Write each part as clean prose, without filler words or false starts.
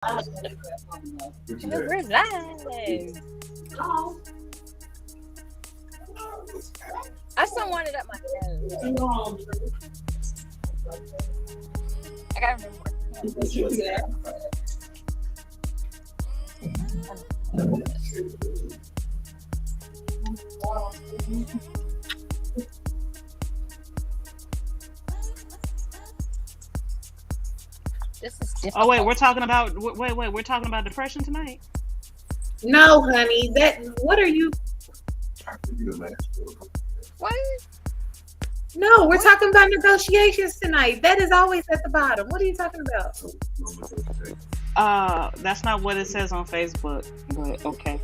We're live. I still want it up my nose. I gotta remember. This is difficult. Oh wait, we're talking about we're talking about depression tonight. No, honey. What are you? What? No, we're talking about negotiations tonight. That is always at the bottom. What are you talking about? That's not what it says on Facebook, but okay.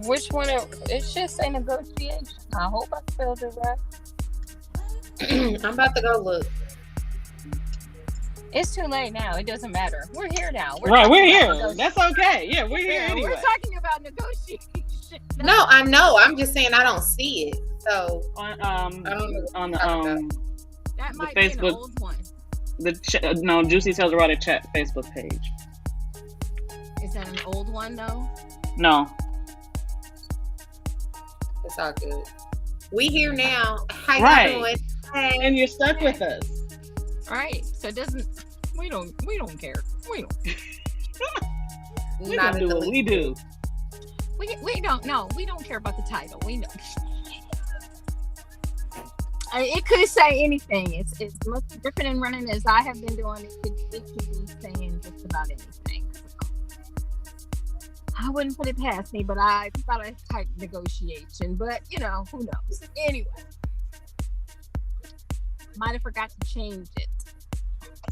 Which one? It should say negotiation. I hope I spelled it right. I'm about to go look. It's too late now. It doesn't matter. We're here now. We're here. That's okay. Yeah, we're here anyway. We're talking about negotiation. No, I know. I'm just saying I don't see it. So on that might Facebook, be an old one. No, JewCee tells Erotic chat Facebook page. Is that an old one though? No. It's all good. We here now. How right. you doing? Hey. And you're stuck with us. Right. So it doesn't. We don't care. We don't. We don't do what we do. We don't. No, we don't care about the title. We know. It could say anything. It's most different in running as I have been doing. It could be saying just about anything. So I wouldn't put it past me, but I thought I typed negotiation. But who knows? Anyway, might have forgot to change it.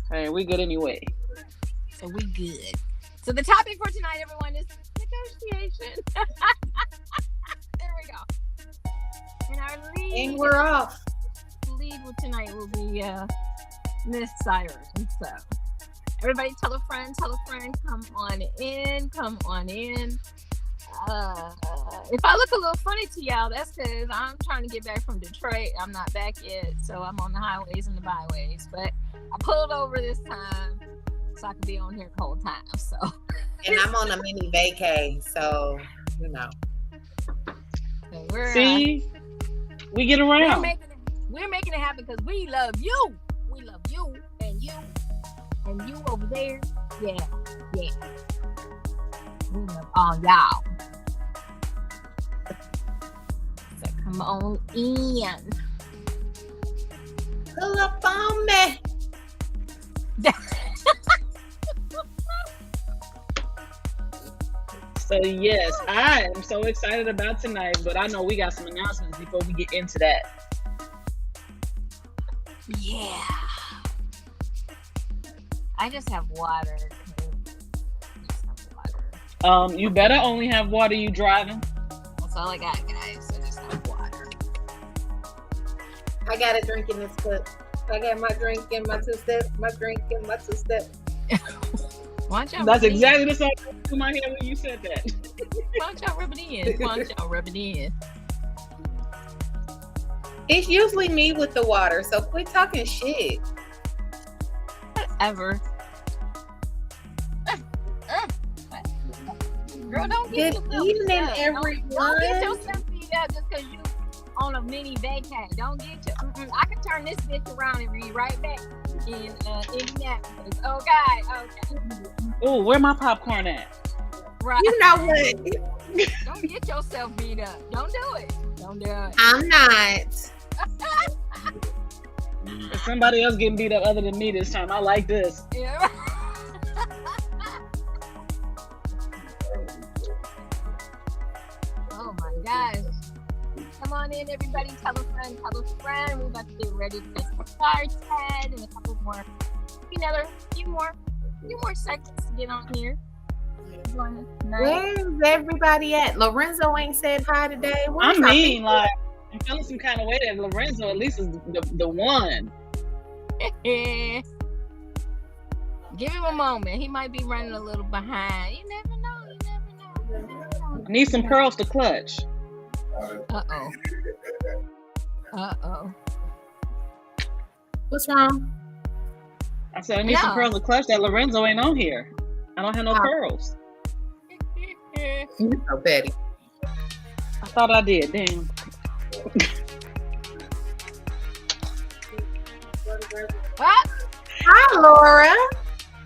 Hey, we good anyway. So we good. So the topic for tonight, everyone, is negotiation. There we go. And our lead. And we're off. Lead tonight will be Miss Siren. So everybody tell a friend, come on in. If I look a little funny to y'all, that's because I'm trying to get back from Detroit. I'm not back yet, so I'm on the highways and the byways. But I pulled over this time so I could be on here the whole time. So, and I'm on a mini vacay, so so we're we get around. We're making it happen because we love you. We love you and you over there. Yeah. We love all y'all. So come on in. Pull up on me. So yes, I am so excited about tonight, but I know we got some announcements before we get into that. Yeah. I just have water. You better only have water. You driving? That's all I got, guys. I just have water. I got a drink in this cup. I got my drink in my two-step. Watch out. That's exactly the song that came to my head when you said that. Watch out, rub it in. It's usually me with the water, so quit talking shit. Whatever. Girl, don't get Good yourself evening, beat up. everyone. Don't get yourself beat up just because you on a mini vacay. Don't get you. I can turn this bitch around and be right back in Indianapolis. Okay. Oh, where my popcorn at? Right. You know what? Don't get yourself beat up. Don't do it. I'm not. If somebody else getting beat up other than me this time, I like this. Yeah. Oh my gosh. Come on in, everybody. Tell a friend. We're about to get ready to get started in a couple more, few more seconds to get on here. Where's everybody at? Lorenzo ain't said hi today. I'm feeling some kind of way that Lorenzo at least is the one. Give him a moment. He might be running a little behind. You never know. Need some pearls to clutch. Uh-oh. Uh-oh. What's wrong? I said I need some No. pearls of clutch that Lorenzo ain't on here. I don't have no Oh. pearls. You're so petty. I thought I did. Damn. What? Hi, Laura.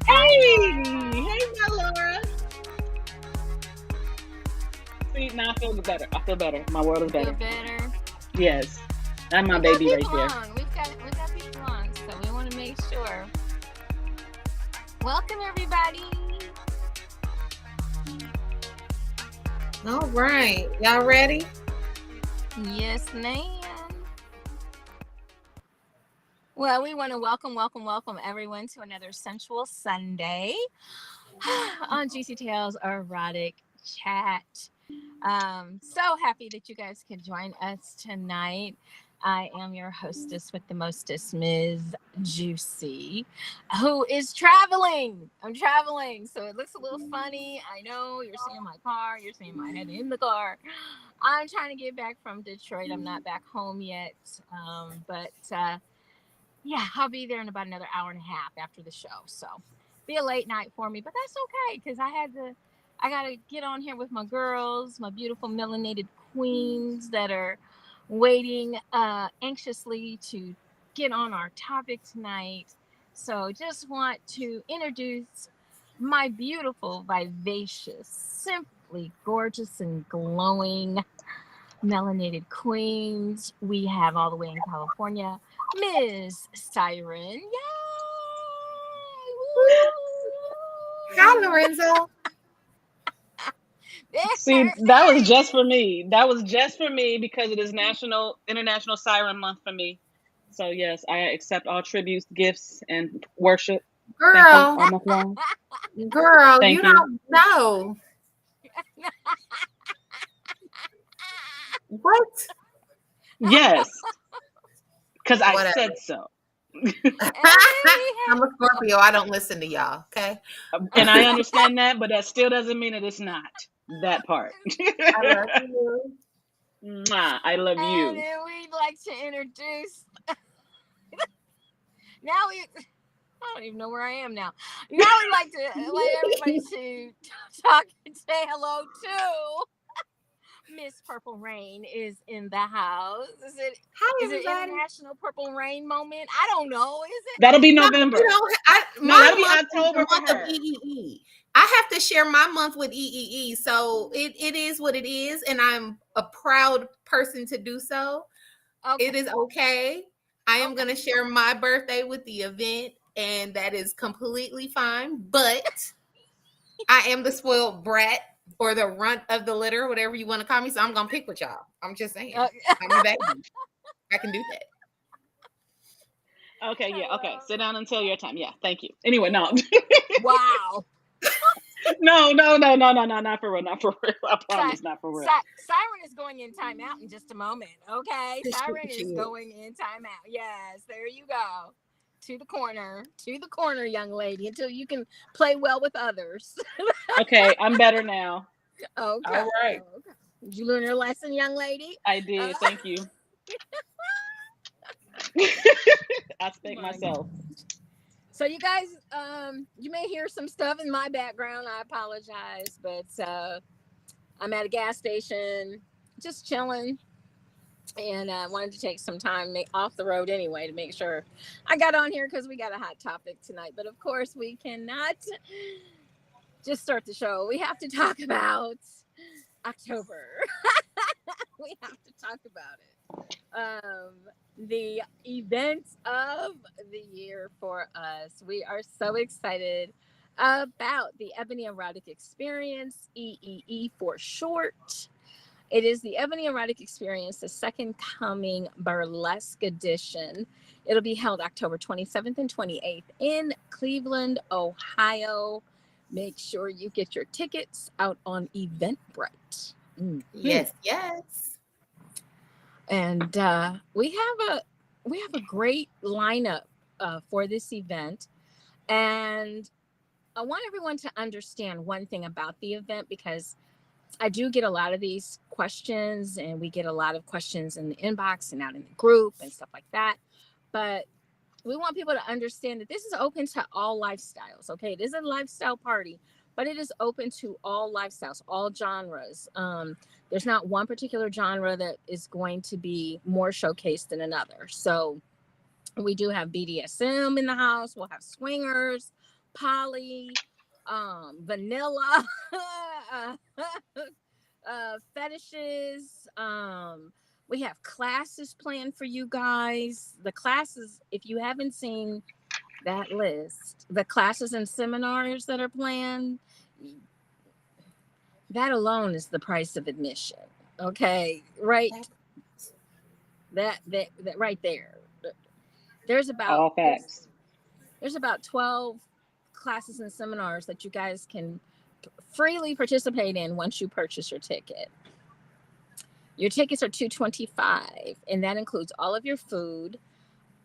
Hey, my Laura. See, now I feel better. I feel better. My world is Feel better. better? Yes, that's my We got baby right people there. on. We got people on, so we want to make sure. Welcome, everybody. All right. Y'all ready? Yes, ma'am. Well, we want to welcome everyone to another Sensual Sunday on JewCee Tales Erotic Chat. So happy that you guys could join us tonight. I am your hostess with the mostest, Ms. JewCee, who is traveling. I'm traveling, so it looks a little funny. I know you're seeing my car, you're seeing my head in the car. I'm trying to get back from Detroit. I'm not back home yet, but yeah, I'll be there in about another hour and a half after the show. So be a late night for me, but that's okay because I got to get on here with my girls, my beautiful melanated queens that are waiting anxiously to get on our topic tonight. So just want to introduce my beautiful, vivacious, simply gorgeous and glowing melanated queens. We have all the way in California, Ms. Siren. Yay! Hi, Lorenzo. See, that was just for me. That was just for me because it is International Siren Month for me. So yes, I accept all tributes, gifts, and worship. Thank you. Girl, All month long. girl, Thank you you. don't know. What? Yes, because I Whatever. said so. I'm a Scorpio. I don't listen to y'all, okay? And I understand that, but that still doesn't mean that it's not that part. I love you. Mwah, I love And you. then we'd like to introduce. Now I don't even know where I am now. Now we'd like to let everybody to talk and say hello to Miss Purple Rain is in the house. Is it Hi, is it everybody. International Purple Rain moment? I don't know. Is it? That'll be No, November. you don't. No, that'll My be month is October the for month of her. EEE. I have to share my month with EEE, so it is what it is, and I'm a proud person to do so. Okay. It is okay. I am Okay. going to share my birthday with the event, and that is completely fine. But I am the spoiled brat or the runt of the litter, whatever you want to call me. So I'm going to pick with y'all. I'm just saying. I'm a baby. I can do that. Okay, yeah, okay. Sit down until your time. Yeah, thank you. Anyway, no. Wow. No, not for real, not for real. I promise, not for real. Siren is going in timeout in just a moment. Okay, Siren is going in timeout. Yes, there you go. To the corner, young lady, until you can play well with others. Okay, I'm better now. Okay. All right. Okay. Did you learn your lesson, young lady? I did, thank you. I spanked myself. So you guys, you may hear some stuff in my background. I apologize, but I'm at a gas station, just chilling, and I wanted to take some time off the road anyway to make sure I got on here because we got a hot topic tonight. But of course, we cannot just start the show. We have to talk about October. We have to talk about it. The events of the year for us. We are so excited about the Ebony Erotic Experience, EEE for short. It is the Ebony Erotic Experience, the Second Coming Burlesque Edition. It'll be held October 27th and 28th in Cleveland, Ohio. Make sure you get your tickets out on Eventbrite. Mm-hmm. Yes. And we have a great lineup for this event, and I want everyone to understand one thing about the event, because I do get a lot of these questions, and we get a lot of questions in the inbox and out in the group and stuff like that. But we want people to understand that this is open to all lifestyles. Okay, it is a lifestyle party, but it is open to all lifestyles, all genres. There's not one particular genre that is going to be more showcased than another. So we do have BDSM in the house. We'll have swingers, poly, vanilla, fetishes. We have classes planned for you guys. The classes, if you haven't seen that list, the classes and seminars that are planned, that alone is the price of admission. Okay, right? That right there. There's about All facts. there's about 12 classes and seminars that you guys can freely participate in once you purchase your ticket. Your tickets are $225, and that includes all of your food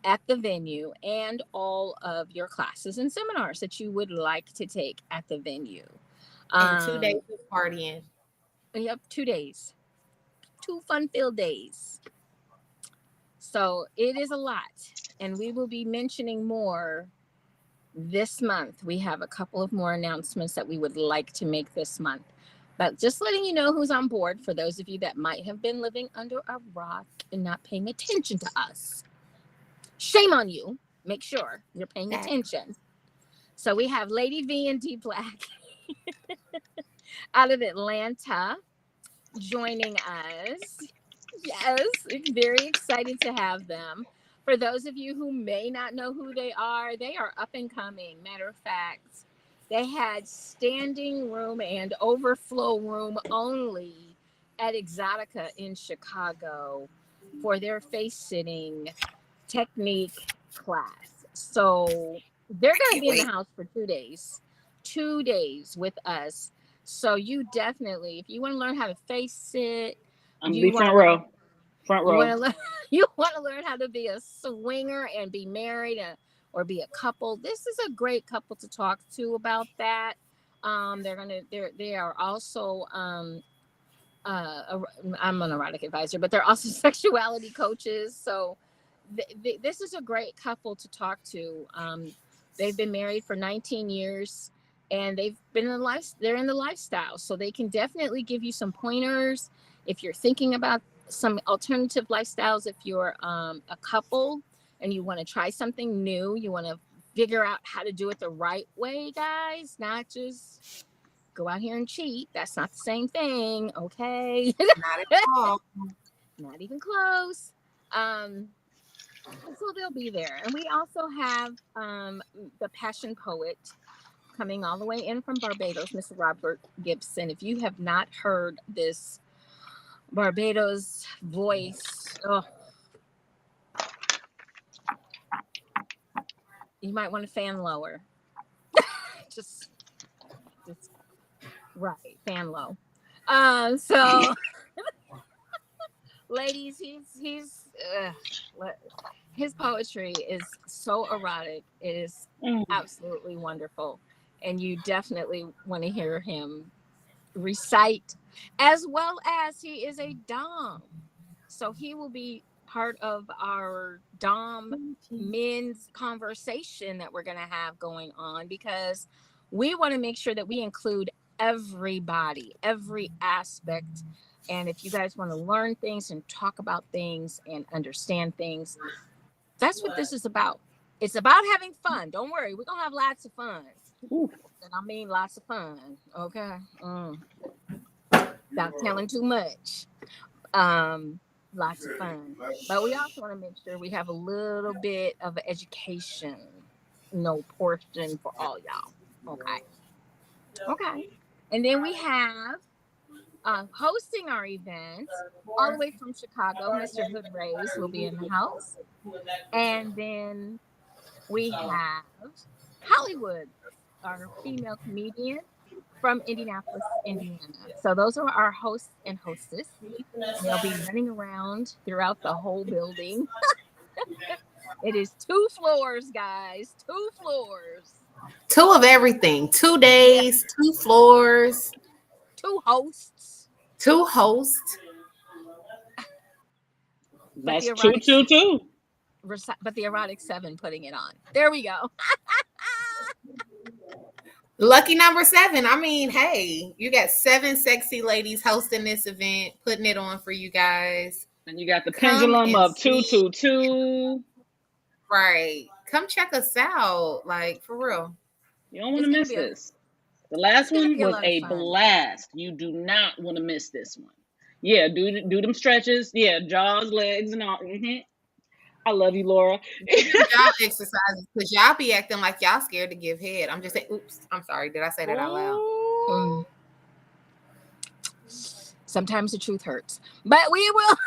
at the venue and all of your classes and seminars that you would like to take at the venue. And 2 days of partying. Yep, 2 days. 2 fun-filled days. So it is a lot, and we will be mentioning more this month. We have a couple of more announcements that we would like to make this month. But just letting you know who's on board for those of you that might have been living under a rock and not paying attention to us. Shame on you. Make sure you're paying attention. So we have Lady V and D Black out of Atlanta joining us. Yes, very excited to have them. For those of you who may not know who they are up and coming. Matter of fact, they had standing room and overflow room only at Exotica in Chicago for their face sitting technique class. So they're going to be in the house for 2 days. 2 days with us. So you definitely, if you want to learn how to face sit, I'm be front row. Front row. You want to learn how to be a swinger and be married or be a couple. This is a great couple to talk to about that. They are also I'm an erotic advisor, but they're also sexuality coaches. So this is a great couple to talk to. They've been married for 19 years. And they've been they're in the lifestyle. So they can definitely give you some pointers if you're thinking about some alternative lifestyles. If you're a couple and you want to try something new, you want to figure out how to do it the right way, guys, not just go out here and cheat. That's not the same thing. Okay. Not at all. Not even close. So they'll be there. And we also have the Passion Poet coming all the way in from Barbados, Mr. Robert Gibson. If you have not heard this Barbados voice, you might want to fan lower. just right, fan low. So ladies, his poetry is so erotic. It is absolutely wonderful. And you definitely want to hear him recite, as well as he is a Dom. So he will be part of our Dom men's conversation that we're going to have going on, because we want to make sure that we include everybody, every aspect. And if you guys want to learn things and talk about things and understand things, that's what this is about. It's about having fun. Don't worry. We're going to have lots of fun. And I mean lots of fun. Okay. Without telling too much. Lots of fun. But we also want to make sure we have a little bit of education, portion for all y'all. Okay. And then we have hosting our event all the way from Chicago, Mr. Hood Rays will be in the house. And then we have Hollywood, our female comedian from Indianapolis, Indiana. So those are our hosts and hostess. They'll be running around throughout the whole building. It is 2 floors, guys. 2 floors. 2 of everything. 2 days, 2 floors. 2 hosts. to host. But the That's erotic, 222. but the erotic 7 putting it on. There we go. Lucky number 7. I mean, hey, you got 7 sexy ladies hosting this event, putting it on for you guys. And you got the Come pendulum and of see. 222. Right. Come check us out. Like, for real. You don't want It's to gonna miss be this. The last gonna one be a was lot of a fun. blast. You do not want to miss this one. Yeah, do them stretches. Yeah, jaws, legs, and all. I love you, Laura. Y'all exercises because y'all be acting like y'all scared to give head. I'm just saying, oops, I'm sorry. Did I say that out loud? Mm. Sometimes the truth hurts, but we will.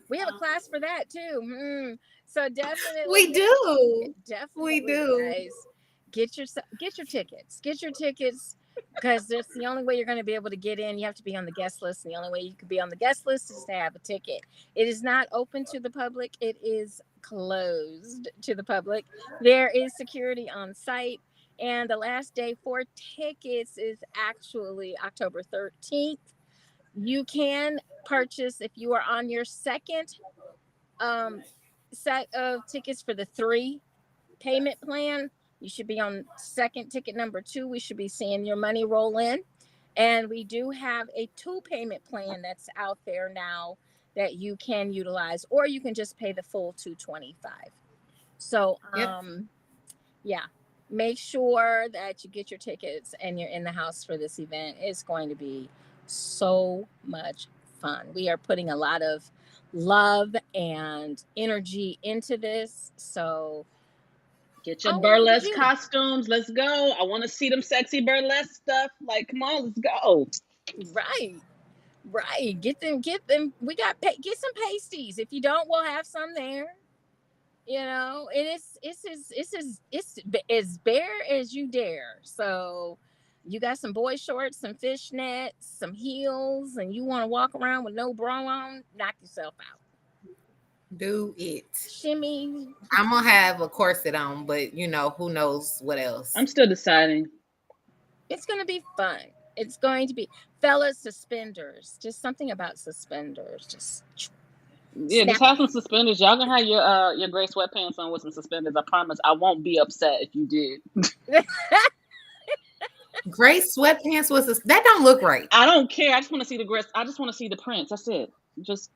we have a class for that too. So definitely, We do. Definitely, We do. guys, get your tickets because that's the only way you're going to be able to get in. You have to be on the guest list, and the only way you can be on the guest list is to have a ticket. It is not open to the public. It is closed to the public. There is security on site, and the last day for tickets is actually October 13th. You can purchase if you are on your second set of tickets for the 3 payment plan. You should be on second ticket number 2. We should be seeing your money roll in. And we do have a 2 payment plan that's out there now that you can utilize, or you can just pay the full $225. So yeah, make sure that you get your tickets and you're in the house for this event. It's going to be so much fun. We are putting a lot of love and energy into this. So Get your burlesque costumes. Let's go. I want to see them sexy burlesque stuff. Like, come on, let's go. Right. Get them. We got get some pasties. If you don't, we'll have some there. You know, and it's as bare as you dare. So you got some boy shorts, some fishnets, some heels, and you want to walk around with no bra on, knock yourself out. Do it. Shimmy. I'm gonna have a corset on, but you know, who knows what else. I'm still deciding. It's gonna be fun. It's going to be fellas suspenders. Just something about suspenders. Just just have some suspenders. Y'all gonna have your gray sweatpants on with some suspenders. I promise I won't be upset if you did. Gray sweatpants that don't look right. I don't care. I just want to see the gray. I just want to see the prints. That's it. Just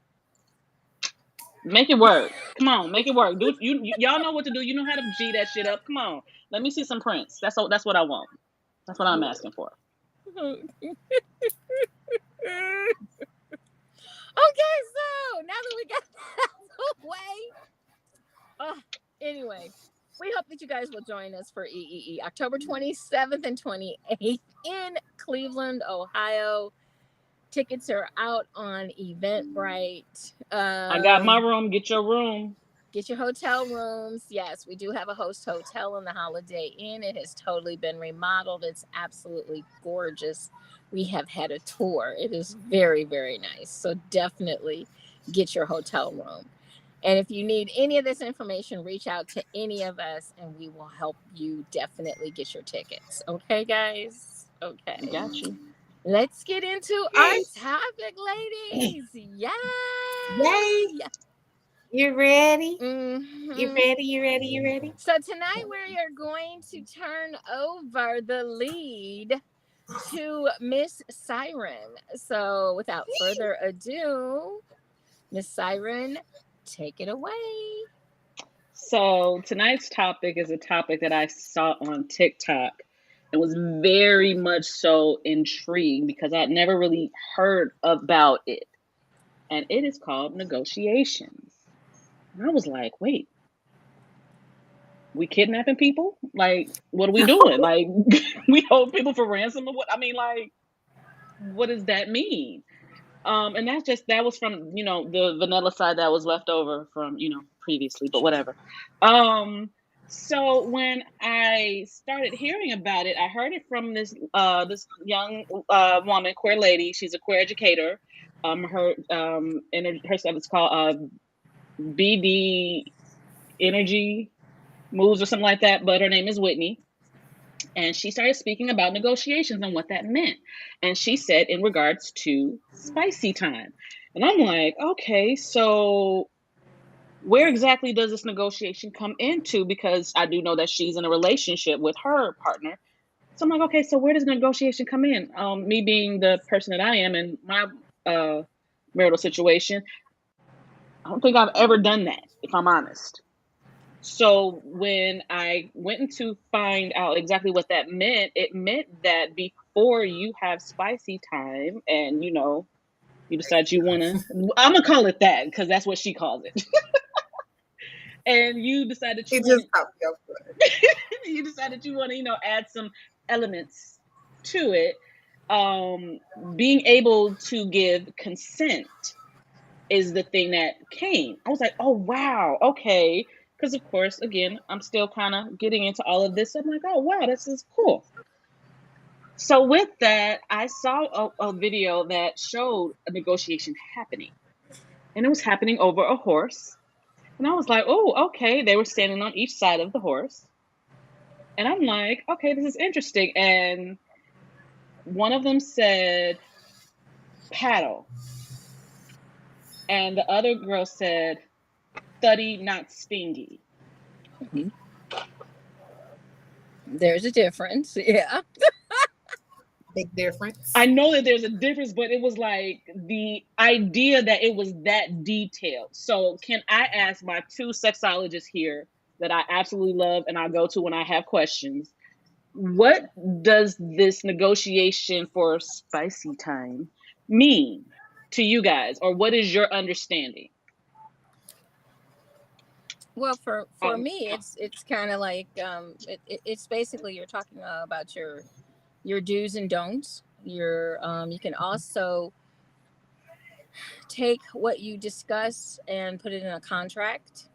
make it work. Come on, make it work. Do y'all know what to do? You know how to G that shit up. Come on, let me see some prints. That's what I want. That's what I'm asking for. Okay, so now that we got that out of the way, anyway, we hope that you guys will join us for EEE October 27th and 28th in Cleveland, Ohio. Tickets are out on Eventbrite. I got my room. Get your room. Get your hotel rooms. Yes, we do have a host hotel in the Holiday Inn. It has totally been remodeled. It's absolutely gorgeous. We have had a tour. It is very, very nice. So definitely get your hotel room. And if you need any of this information, reach out to any of us and we will help you definitely get your tickets. Okay, guys? Okay. I got you. Let's get into our topic, ladies. Yay! Yay! You ready? Mm-hmm. You ready? You ready? You ready? So tonight we are going to turn over the lead to Miss Siren. So without further ado, Miss Siren, take it away. So tonight's topic is a topic that I saw on TikTok and was very much so intrigued because I'd never really heard about it. And it is called negotiations. And I was like, wait, we kidnapping people? Like, what are we doing? Like, we hold people for ransom or what? I mean, like, what does that mean? And that was from, the vanilla side that was left over from, previously, but whatever. So when I started hearing about it, I heard it from this young woman, queer lady. She's a queer educator. Her stuff is called BD Energy Moves or something like that. But her name is Whitney, And she started speaking about negotiations and what that meant. And she said in regards to spicy time. And I'm like, okay, so where exactly does this negotiation come into? Because I do know that she's in a relationship with her partner. So I'm like, okay, so where does negotiation come in? Me being the person that I am in my marital situation, I don't think I've ever done that, if I'm honest. So when I went to find out exactly what that meant, it meant that before you have spicy time and, you decide you want to, I'm going to call it that because that's what she calls it. And you decide that you It want just popped me up. you decide that you want to, add some elements to it. Being able to give consent is the thing that came. I was like, oh, wow. Okay. Because, of course, again, I'm still kind of getting into all of this. I'm like, oh, wow, this is cool. So with that, I saw a video that showed a negotiation happening. And it was happening over a horse. And I was like, oh, okay. They were standing on each side of the horse. And I'm like, okay, this is interesting. And one of them said, paddle. And the other girl said, thuddy, not stingy. Mhm. There's a difference. Yeah. Big difference. I know that there's a difference, but it was like the idea that it was that detailed. So can I ask my two sexologists here that I absolutely love and I go to when I have questions, what does this negotiation for spicy time mean to you guys? Or what is your understanding? Well, for me, it's kind of like it's basically you're talking about your do's and don'ts. You can also take what you discuss and put it in a contract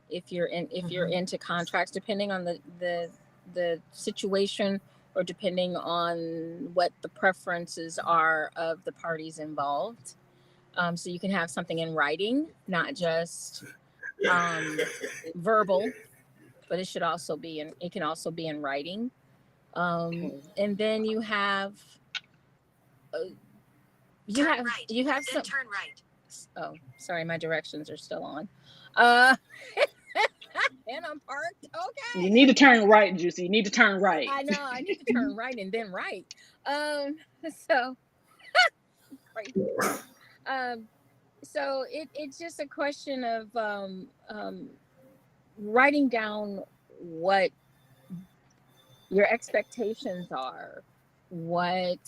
if you're into contracts, depending on the situation or depending on what the preferences are of the parties involved. So you can have something in writing, not just verbal, but it should also be it can also be in writing. And then you have you have some turn right. Oh, sorry, my directions are still on. And I'm parked. Okay. You need to turn right, JewCee. You need to turn right. I know. I need to turn right and then right. So, so it's just a question of writing down what your expectations are, what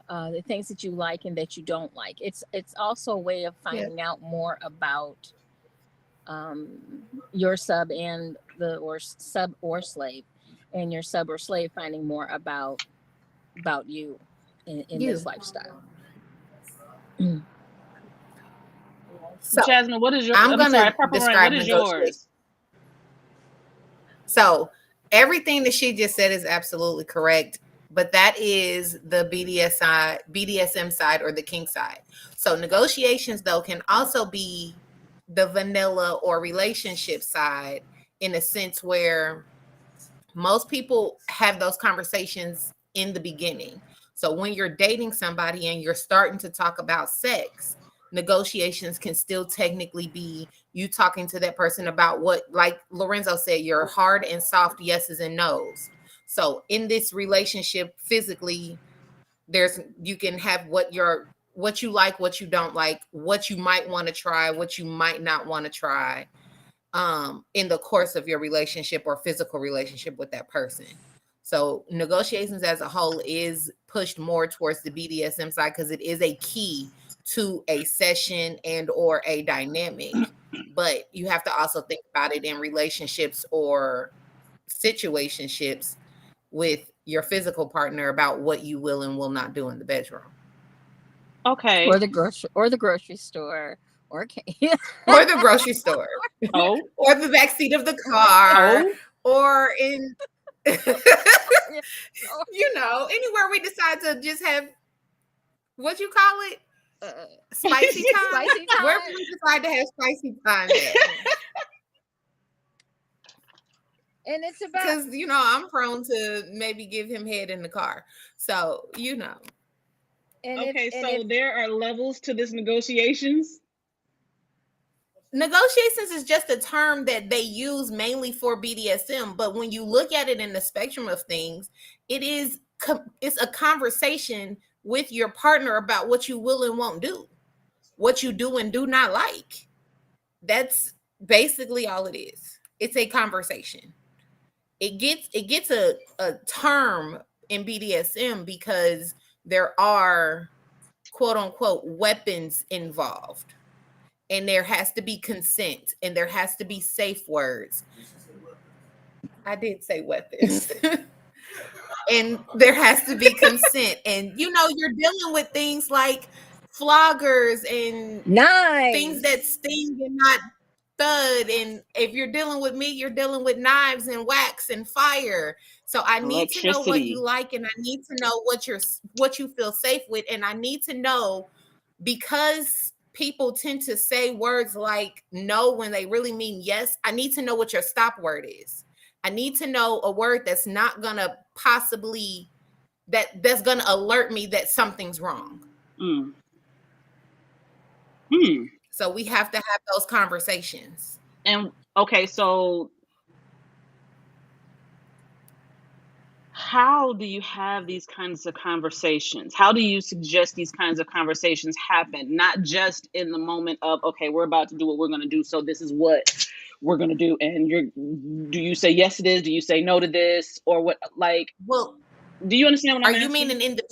the things that you like and that you don't like. It's also a way of finding out more about your sub and sub or slave, and your sub or slave finding more about you in this lifestyle. So, Jasmine, what is your? I'm gonna describe what is yours? So everything that she just said is absolutely correct, but that is the BDSM side or the kink side. So negotiations though can also be the vanilla or relationship side, in a sense where most people have those conversations in the beginning. So when you're dating somebody and you're starting to talk about sex, negotiations can still technically be you talking to that person about what, like Lorenzo said, your hard and soft yeses and nos. So in this relationship, physically, you can have what you like, what you don't like, what you might want to try, what you might not want to try in the course of your relationship or physical relationship with that person. So negotiations as a whole is pushed more towards the BDSM side because it is a key to a session and or a dynamic. But you have to also think about it in relationships or situationships with your physical partner about what you will and will not do in the bedroom. Okay. Or the grocery store. Or the grocery store. Oh. Or the backseat of the car. Oh. Or in anywhere we decide to just have what you call it? Spicy time. Spicy time. Where we decide to have spicy time at. And it's about, because I'm prone to maybe give him head in the car. So and Okay, if so there are levels to this negotiations. negotiations is just a term that they use mainly for BDSM, but when you look at it in the spectrum of things, it's a conversation with your partner about what you will and won't do, what you do and do not like. That's basically all it is. It's a conversation. It gets a term in BDSM because there are quote unquote weapons involved, and there has to be consent, and there has to be safe words. I did say weapons. And there has to be consent, and you're dealing with things like floggers and things knives. that sting and not thud, and if you're dealing with me, you're dealing with knives and wax and fire. So I need to know what you Electricity. like, and I need to know what you feel safe with, and I need to know, because people tend to say words like no when they really mean yes. I need to know what your stop word is. I need to know a word that's not gonna possibly that's gonna alert me that something's wrong. Mm. Hmm. So we have to have those conversations. And okay, so how do you have these kinds of conversations? How do you suggest these kinds of conversations happen? Not just in the moment of, okay, we're about to do what we're going to do, so this is what we're going to do. And do you say yes to this? Do you say no to this? Or what? Like, Well, do you understand what are I'm you asking? meaning in the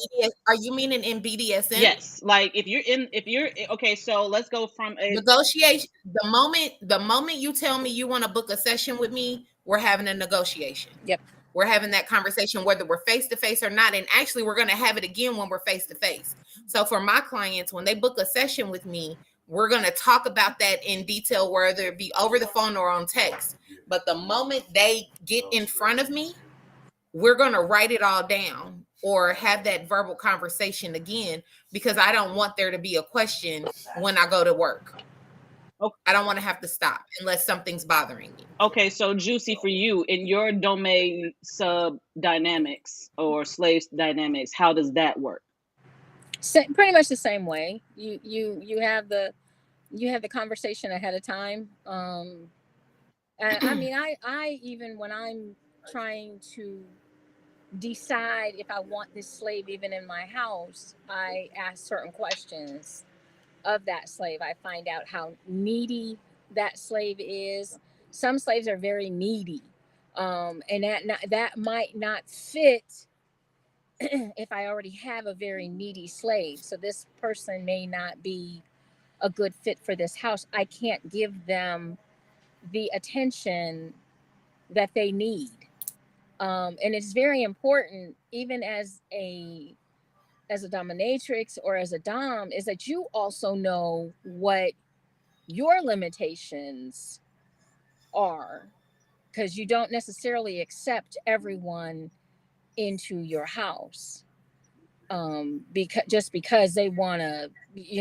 are you meaning in BDSM? Yes. Like if you're, okay, so let's go from a, Negotiation. The moment you tell me you want to book a session with me, we're having a negotiation. Yep. We're having that conversation whether we're face to face or not, and actually we're going to have it again when we're face to face. So for my clients, when they book a session with me, we're going to talk about that in detail, whether it be over the phone or on text. But the moment they get in front of me, we're going to write it all down or have that verbal conversation again, because I don't want there to be a question when I go to work. I don't want to have to stop unless something's bothering me. okay, so JewCee, for you in your domain sub dynamics or slave dynamics, how does that work? Pretty much the same way. You have the conversation ahead of time. I mean, I even when I'm trying to decide if I want this slave even in my house, I ask certain questions of that slave. I find out how needy that slave is. Some slaves are very needy, and that might not fit if I already have a very needy slave. So this person may not be a good fit for this house. I can't give them the attention that they need. And it's very important, even as a dominatrix or as a dom, is that you also know what your limitations are, because you don't necessarily accept everyone into your house, because they want to,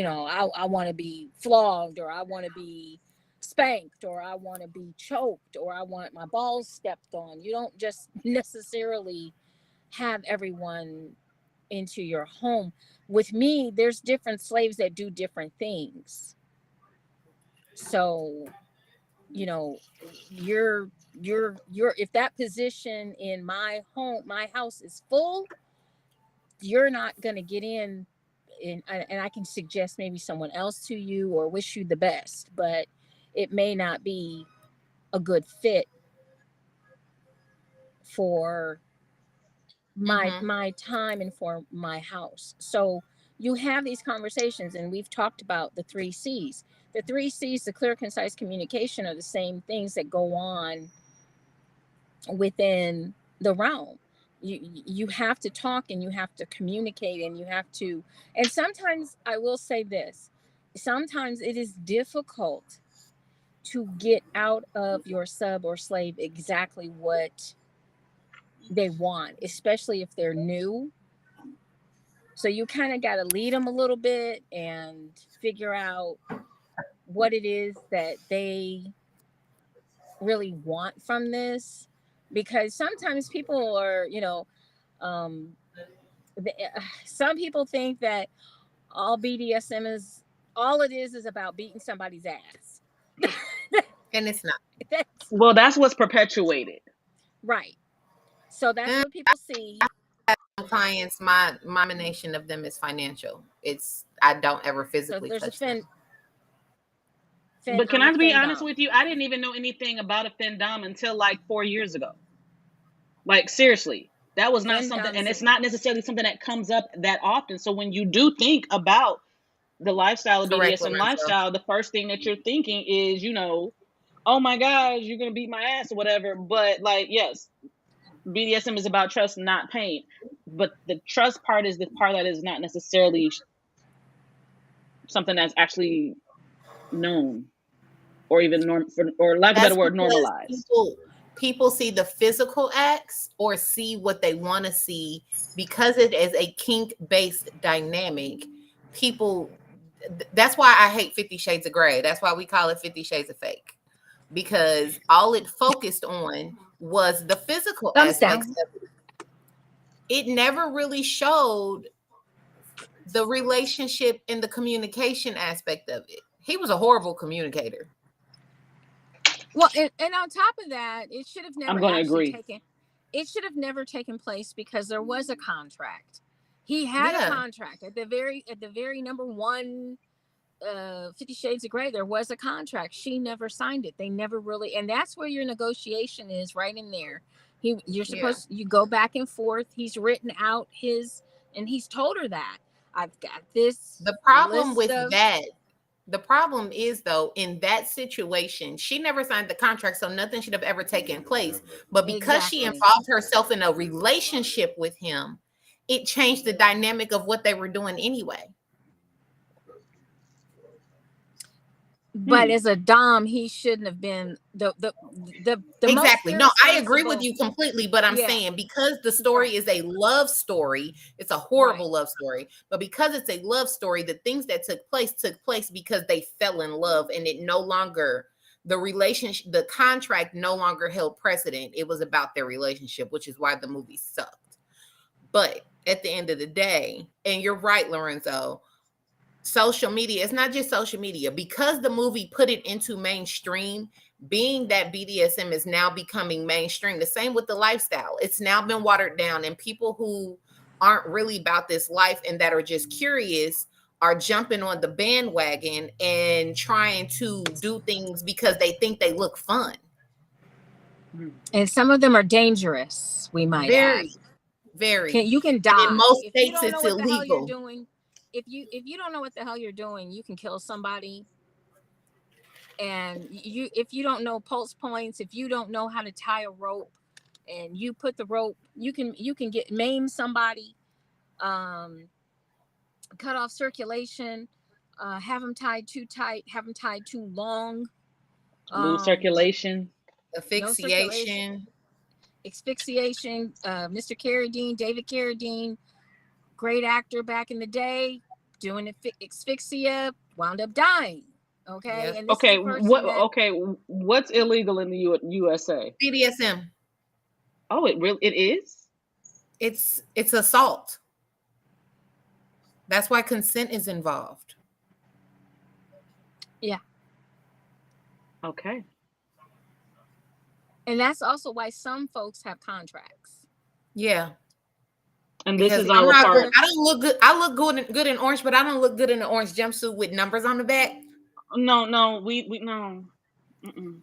I want to be flogged, or I want to be spanked, or I want to be choked, or I want my balls stepped on. You don't just necessarily have everyone into your home. With me, there's different slaves that do different things. So, you know, you're if that position in my house is full, you're not going to get in. And I can suggest maybe someone else to you or wish you the best, but it may not be a good fit for my time and for my house. So you have these conversations, and we've talked about the 3 C's. The 3 C's, the clear, concise communication, are the same things that go on within the realm. You have to talk, and you have to communicate, and you have to. And sometimes, I will say this, sometimes it is difficult to get out of your sub or slave exactly what they want, especially if they're new. So you kind of got to lead them a little bit and figure out what it is that they really want from this. because sometimes people are, um, some people think that all BDSM is all it is about beating somebody's ass. And it's not. That's Well, that's what's perpetuated. right. So that's what people see. Clients, my nomination of them is financial. It's I don't ever So physically there's a touch them. But can I be honest fendom. with you? I didn't even know anything about a fendom until like 4 years ago. Like, seriously, that was not something, and it's not necessarily something that comes up that often. So when you do think about the lifestyle of Correct, BDSM Lorenzo. lifestyle, the first thing that you're thinking is, oh my gosh, you're gonna beat my ass or whatever. But like, yes, BDSM is about trust, not pain. But the trust part is the part that is not necessarily something that's actually known, or even or lack of a That's better word, because normalized. people see the physical acts or see what they want to see because it is a kink-based dynamic. People, that's why I hate 50 Shades of Grey. That's why we call it 50 Shades of Fake, because all it focused on was the physical Thumbs aspects down. of it. It never really showed the relationship and the communication aspect of it. He was a horrible communicator. Well, and on top of that, it should have I'm never going to actually agree. taken. It should have never taken place because there was a contract. He had a contract at the very number one. 50 Shades of Grey, there was a contract. She never signed it. They never really, and that's where your negotiation is, right in there. You're supposed you go back and forth. He's written out and he's told her that I've got this. The problem with that, the problem is though, in that situation, she never signed the contract, so nothing should have ever taken place. But because she involved herself in a relationship with him, it changed the dynamic of what they were doing anyway. But as a dom, he shouldn't have been the exactly. most No, I agree with you completely, but I'm saying because the story is a love story, it's a horrible love story. But because it's a love story, the things that took place because they fell in love, and it no longer, the relationship, the contract no longer held precedent. It was about their relationship, which is why the movie sucked. But at the end of the day, and you're right, Lorenzo, social media, it's not just social media, because the movie put it into mainstream, being that BDSM is now becoming mainstream. The same with the lifestyle. It's now been watered down, and people who aren't really about this life and that are just curious are jumping on the bandwagon and trying to do things because they think they look fun. And some of them are dangerous, we might add. Very. You can die. In most if states, you don't know it's what the hell you're illegal. doing, if you don't know what the hell you're doing, you can kill somebody. And if you don't know pulse points, if you don't know how to tie a rope, and you put the rope, you can maim somebody, cut off circulation, have them tied too tight, have them tied too long, lose circulation, asphyxiation. Asphyxiation. Mr. Carradine, David Carradine, great actor back in the day, doing asphyxia, wound up dying. Okay. Yes. And this okay. What? What's illegal in the USA? BDSM. Oh, it is. It's assault. That's why consent is involved. Yeah. Okay. And that's also why some folks have contracts. Yeah. And because this is all a part. I don't look good. I look good in orange, but I don't look good in an orange jumpsuit with numbers on the back. No, we no. Mm-mm.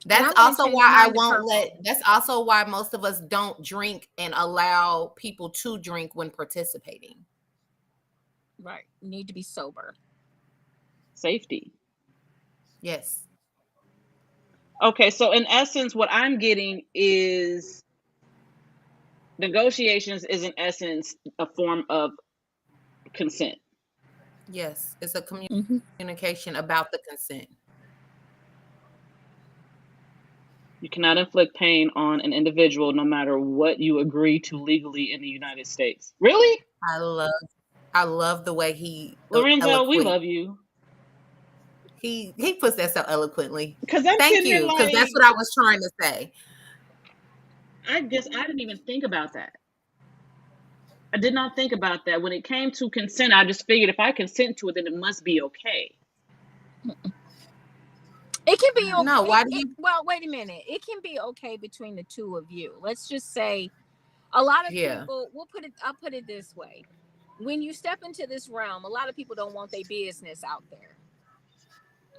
That's also why I won't that's also why most of us don't drink and allow people to drink when participating. Right. You need to be sober. Safety. Yes. Okay, so in essence, what I'm getting is negotiations is in essence a form of consent. Yes, it's a communication about the consent. You cannot inflict pain on an individual no matter what you agree to legally in the United States. Really? I love the way he Lorenzo, we love you. He puts that so eloquently. Because thank you, because that's what I was trying to say. I guess I didn't even think about that. I did not think about that. When it came to consent, I just figured if I consent to it, then it must be okay. It can be No, okay. why do you? Well, wait a minute. It can be okay between the two of you. Let's just say a lot of Yeah. people, I'll put it this way. When you step into this realm, a lot of people don't want their business out there.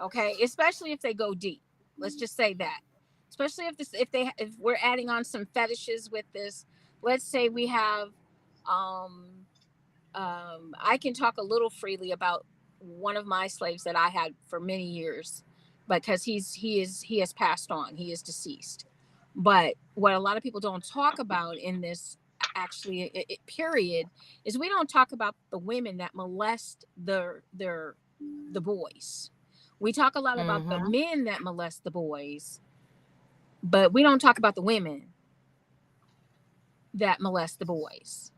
Okay? Especially if they go deep. Let's just say that. Especially if we're adding on some fetishes with this. Let's say we have I can talk a little freely about one of my slaves that I had for many years because he has passed on. He is deceased. But what a lot of people don't talk about in this actually period is we don't talk about the women that molest the boys. We talk a lot about the Mm-hmm. men that molest the boys, but we don't talk about the women that molest the boys.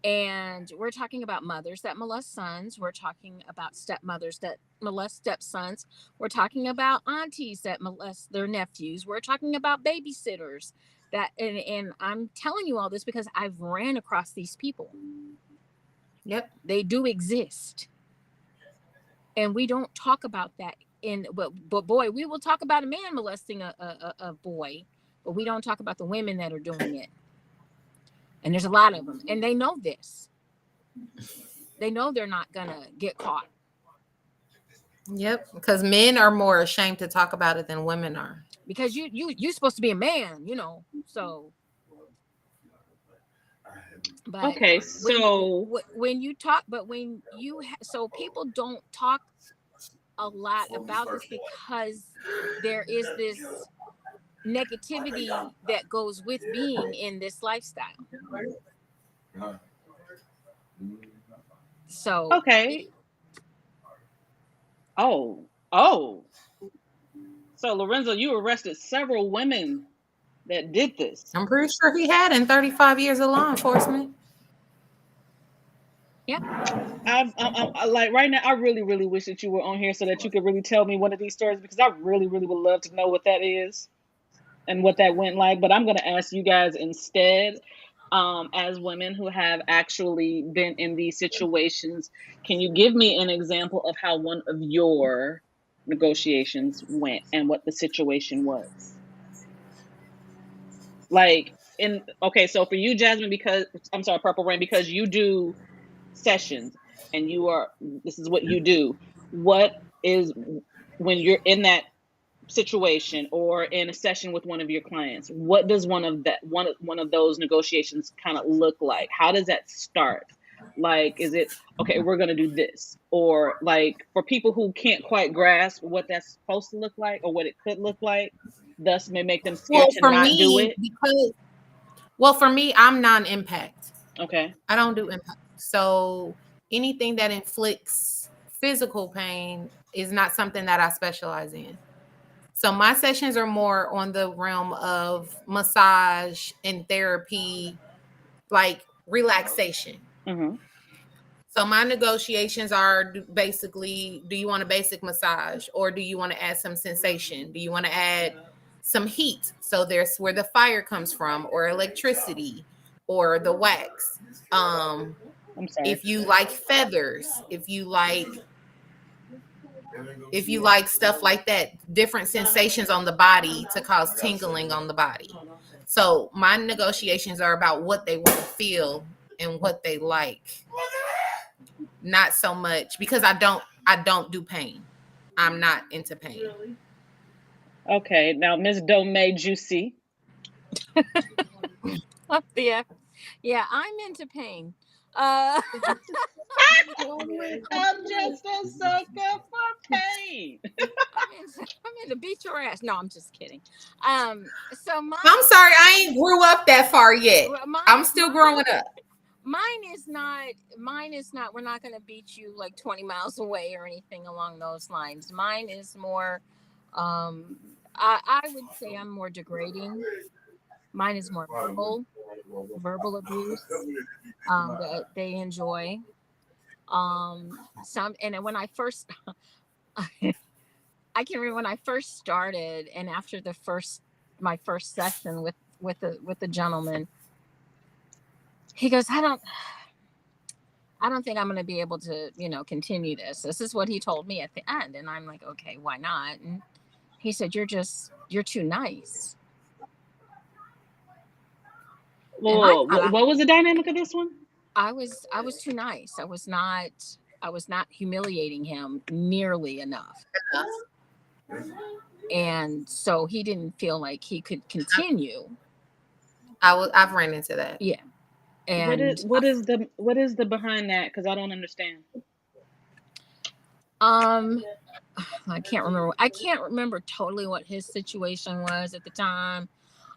And we're talking about mothers that molest sons. We're talking about stepmothers that molest stepsons. We're talking about aunties that molest their nephews. We're talking about babysitters that, and I'm telling you all this because I've ran across these people. Yep. They do exist. And we don't talk about that but boy, we will talk about a man molesting a boy, but we don't talk about the women that are doing it. And there's a lot of them. And they know this. They know they're not gonna get caught. Yep. Because men are more ashamed to talk about it than women are. Because you're supposed to be a man, so but Okay, so when you talk but when you so people don't talk a lot about this because there is this negativity that goes with being in this lifestyle. So okay. Oh. So Lorenzo, you arrested several women that did this. I'm pretty sure he had in 35 years of law enforcement. yeah, I like right now. I really, really wish that you were on here so that you could really tell me one of these stories because I really, really would love to know what that is and what that went like. But I'm going to ask you guys instead, as women who have actually been in these situations, can you give me an example of how one of your negotiations went and what the situation was? Like okay, so for you, Jasmine, because I'm sorry, Purple Rain, because you do sessions and this is what you do. What is when you're in that situation or in a session with one of your clients, what does one of those negotiations kind of look like? How does that start? Like, is it okay, we're going to do this? Or like for people who can't quite grasp what that's supposed to look like or what it could look like, thus may make them scared to not do it. For me, I'm non-impact. Okay. I don't do impact. So anything that inflicts physical pain is not something that I specialize in. So my sessions are more on the realm of massage and therapy, like relaxation. Mm-hmm. So my negotiations are basically, do you want a basic massage or do you want to add some sensation? Do you want to add some heat? So there's where the fire comes from, or electricity, or the wax. I'm sorry. If you like feathers, if you like stuff like that, different sensations on the body to cause tingling on the body. So my negotiations are about what they want to feel and what they like. Not so much because I don't do pain. I'm not into pain. Okay, now Miss Domay JewCee. Yeah, I'm into pain. I'm just a sucker for pain. I'm into beat your ass. No, I'm just kidding. So I'm sorry, I ain't grew up that far yet. I'm still growing up. Mine is not, we're not going to beat you like 20 miles away or anything along those lines. Mine is more, I would say I'm more degrading. Mine is more verbal abuse, that they enjoy. And when I first, I can remember when I first started and after my first session with the gentleman. He goes, I don't think I'm going to be able to, continue this. This is what he told me at the end. And I'm like, okay, why not? And he said, you're too nice. Well, what was the dynamic of this one? I was too nice. I was not humiliating him nearly enough. And so he didn't feel like he could continue. I've ran into that. Yeah. And what is the behind that? Because I don't understand. I can't remember totally what his situation was at the time.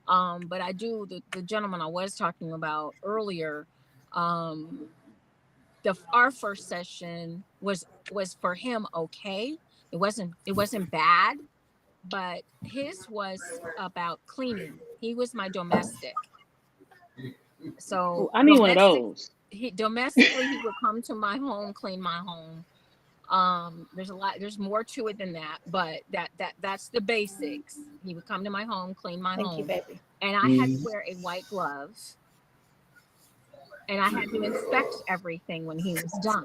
But I do, the gentleman I was talking about earlier, our first session was for him okay. It wasn't bad, but his was about cleaning. He was my domestic. So I need one of those. Domestically, he would come to my home, clean my home. There's more to it than that, but that's the basics. He would come to my home, clean my home. Thank you, baby. And I had to wear a white glove, and I had to inspect everything when he was done.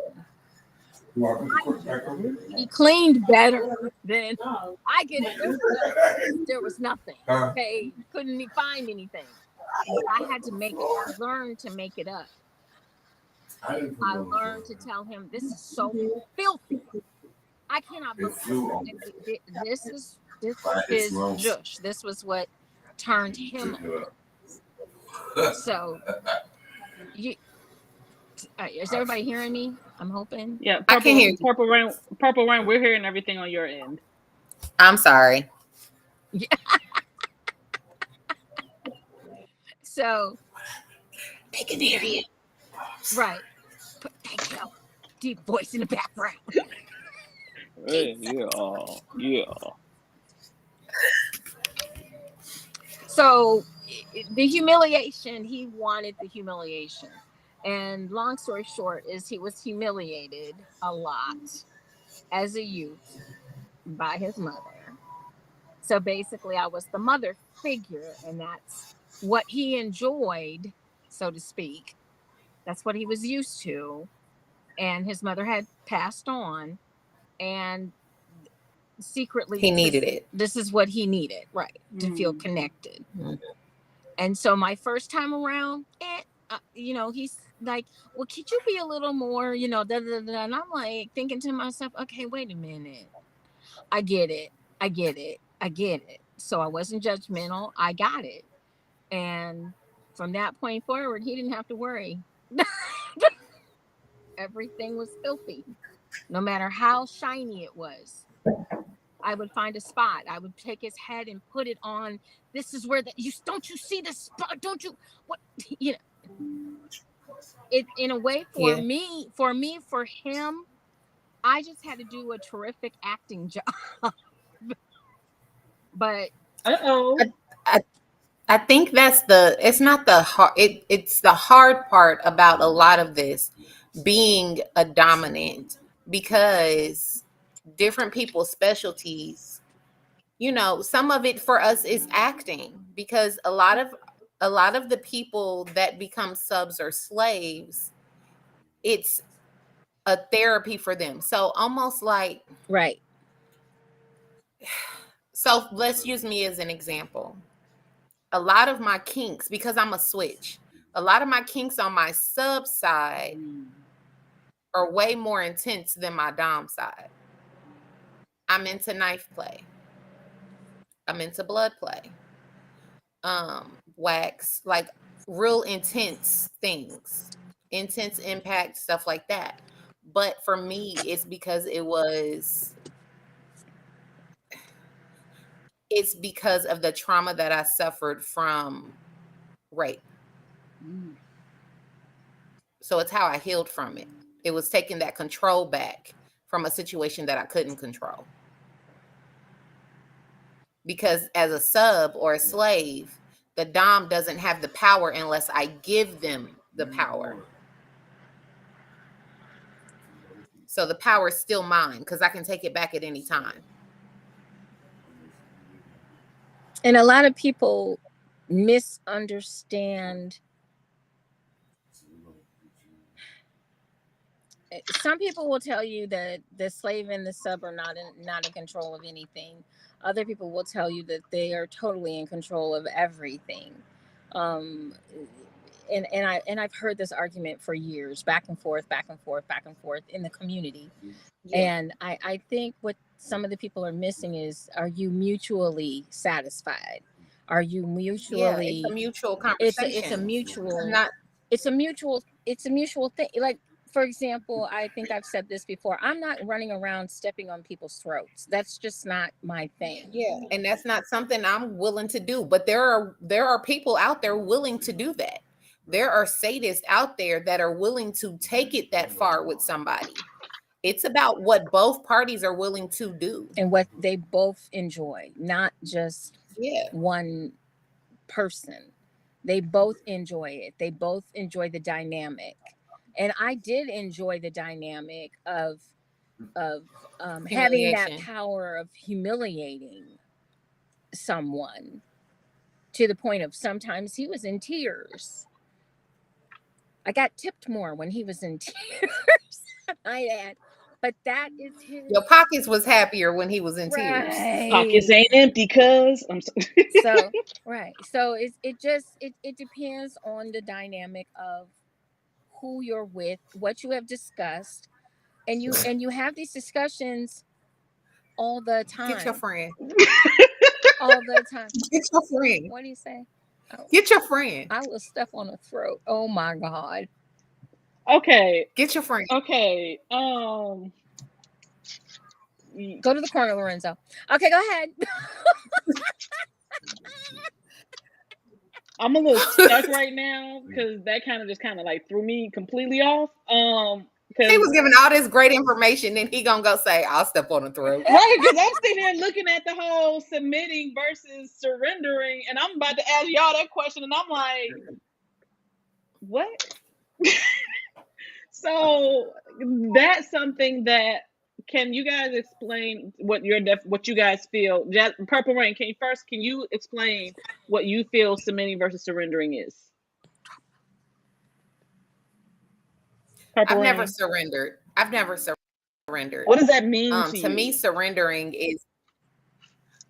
He cleaned better than I could. There was nothing. Okay, couldn't find anything. I had to learn to make it up. I learned to tell him, this is so filthy. I cannot believe this is Jush. This was what turned him on. So, is everybody hearing me? I'm hoping. Yeah, I can hear you. Purple Rain. We're hearing everything on your end. I'm sorry. Yeah. So they can hear you. Right. Thank you. Deep voice in the background. Yeah. So the humiliation, he wanted the humiliation. And long story short is he was humiliated a lot as a youth by his mother. So basically I was the mother figure, and that's what he enjoyed, so to speak. That's what he was used to. And his mother had passed on, and secretly he needed it. This is what he needed, right? To feel connected. And so my first time around, he's like, well, could you be a little more, and I'm like thinking to myself, okay, wait a minute. I get it. So I wasn't judgmental. I got it. And from that point forward, he didn't have to worry. Everything was filthy, no matter how shiny it was. I would find a spot. I would take his head and put it on. This is where don't you see the spot? Don't you? What? It in a way for him, I just had to do a terrific acting job. But I think it's not the hard. It's the hard part about a lot of this being a dominant, because different people's specialties, some of it for us is acting, because a lot of the people that become subs or slaves, it's a therapy for them. So almost like, right. So let's use me as an example. A lot of my kinks, because I'm a switch, a lot of my kinks on my sub side are way more intense than my dom side. I'm into knife play. I'm into blood play. Wax, like real intense things, intense impact, stuff like that. But for me, it's because it's because of the trauma that I suffered from rape. So it's how I healed from it. It was taking that control back from a situation that I couldn't control. Because as a sub or a slave, the dom doesn't have the power unless I give them the power. So the power is still mine, because I can take it back at any time. And a lot of people misunderstand. Some people will tell you that the slave and the sub are not in control of anything. Other people will tell you that they are totally in control of everything. Um, and I've heard this argument for years, back and forth, back and forth, back and forth in the community. Yeah. And I think what some of the people are missing is, are you mutually satisfied? Are you Yeah, mutually? it's a mutual It's conversation. a mutual. Not It's a mutual thing. Like, for example, I think I've said this before. I'm not running around stepping on people's throats. That's just not my thing. yeah, and that's not something I'm willing to do. But there are people out there willing to do that. There are sadists out there that are willing to take it that far with somebody. It's about what both parties are willing to do. And what they both enjoy, not just Yeah. one person. They both enjoy it. They both enjoy the dynamic. And I did enjoy the dynamic of having that Humiliation. power of humiliating someone to the point of sometimes he was in tears. I got tipped more when he was in tears, I add. But that is his Your pockets was happier when he was in tears. Pockets right. ain't empty, cuz. I'm sorry. So right. So it depends on the dynamic of who you're with, what you have discussed, and you have these discussions all the Get your time. friend. All the time. Get your friend. What do you say? Oh, Get your friend. I will step on a throat. Oh my God. Okay. Get your friend. Okay. Go to the corner, Lorenzo. Okay, go ahead. I'm a little stuck right now because that kind of just kind of like threw me completely off. He was giving all this great information, then he gonna go say, "I'll step on the throat." Right, because I'm sitting there looking at the whole submitting versus surrendering, and I'm about to ask y'all that question, and I'm like, what? So that's something that, can you guys explain what what you guys feel? Purple Rain, can you explain what you feel submitting versus surrendering is? Purple I've never Rain. surrendered. I've never surrendered. What does that mean to To me, you?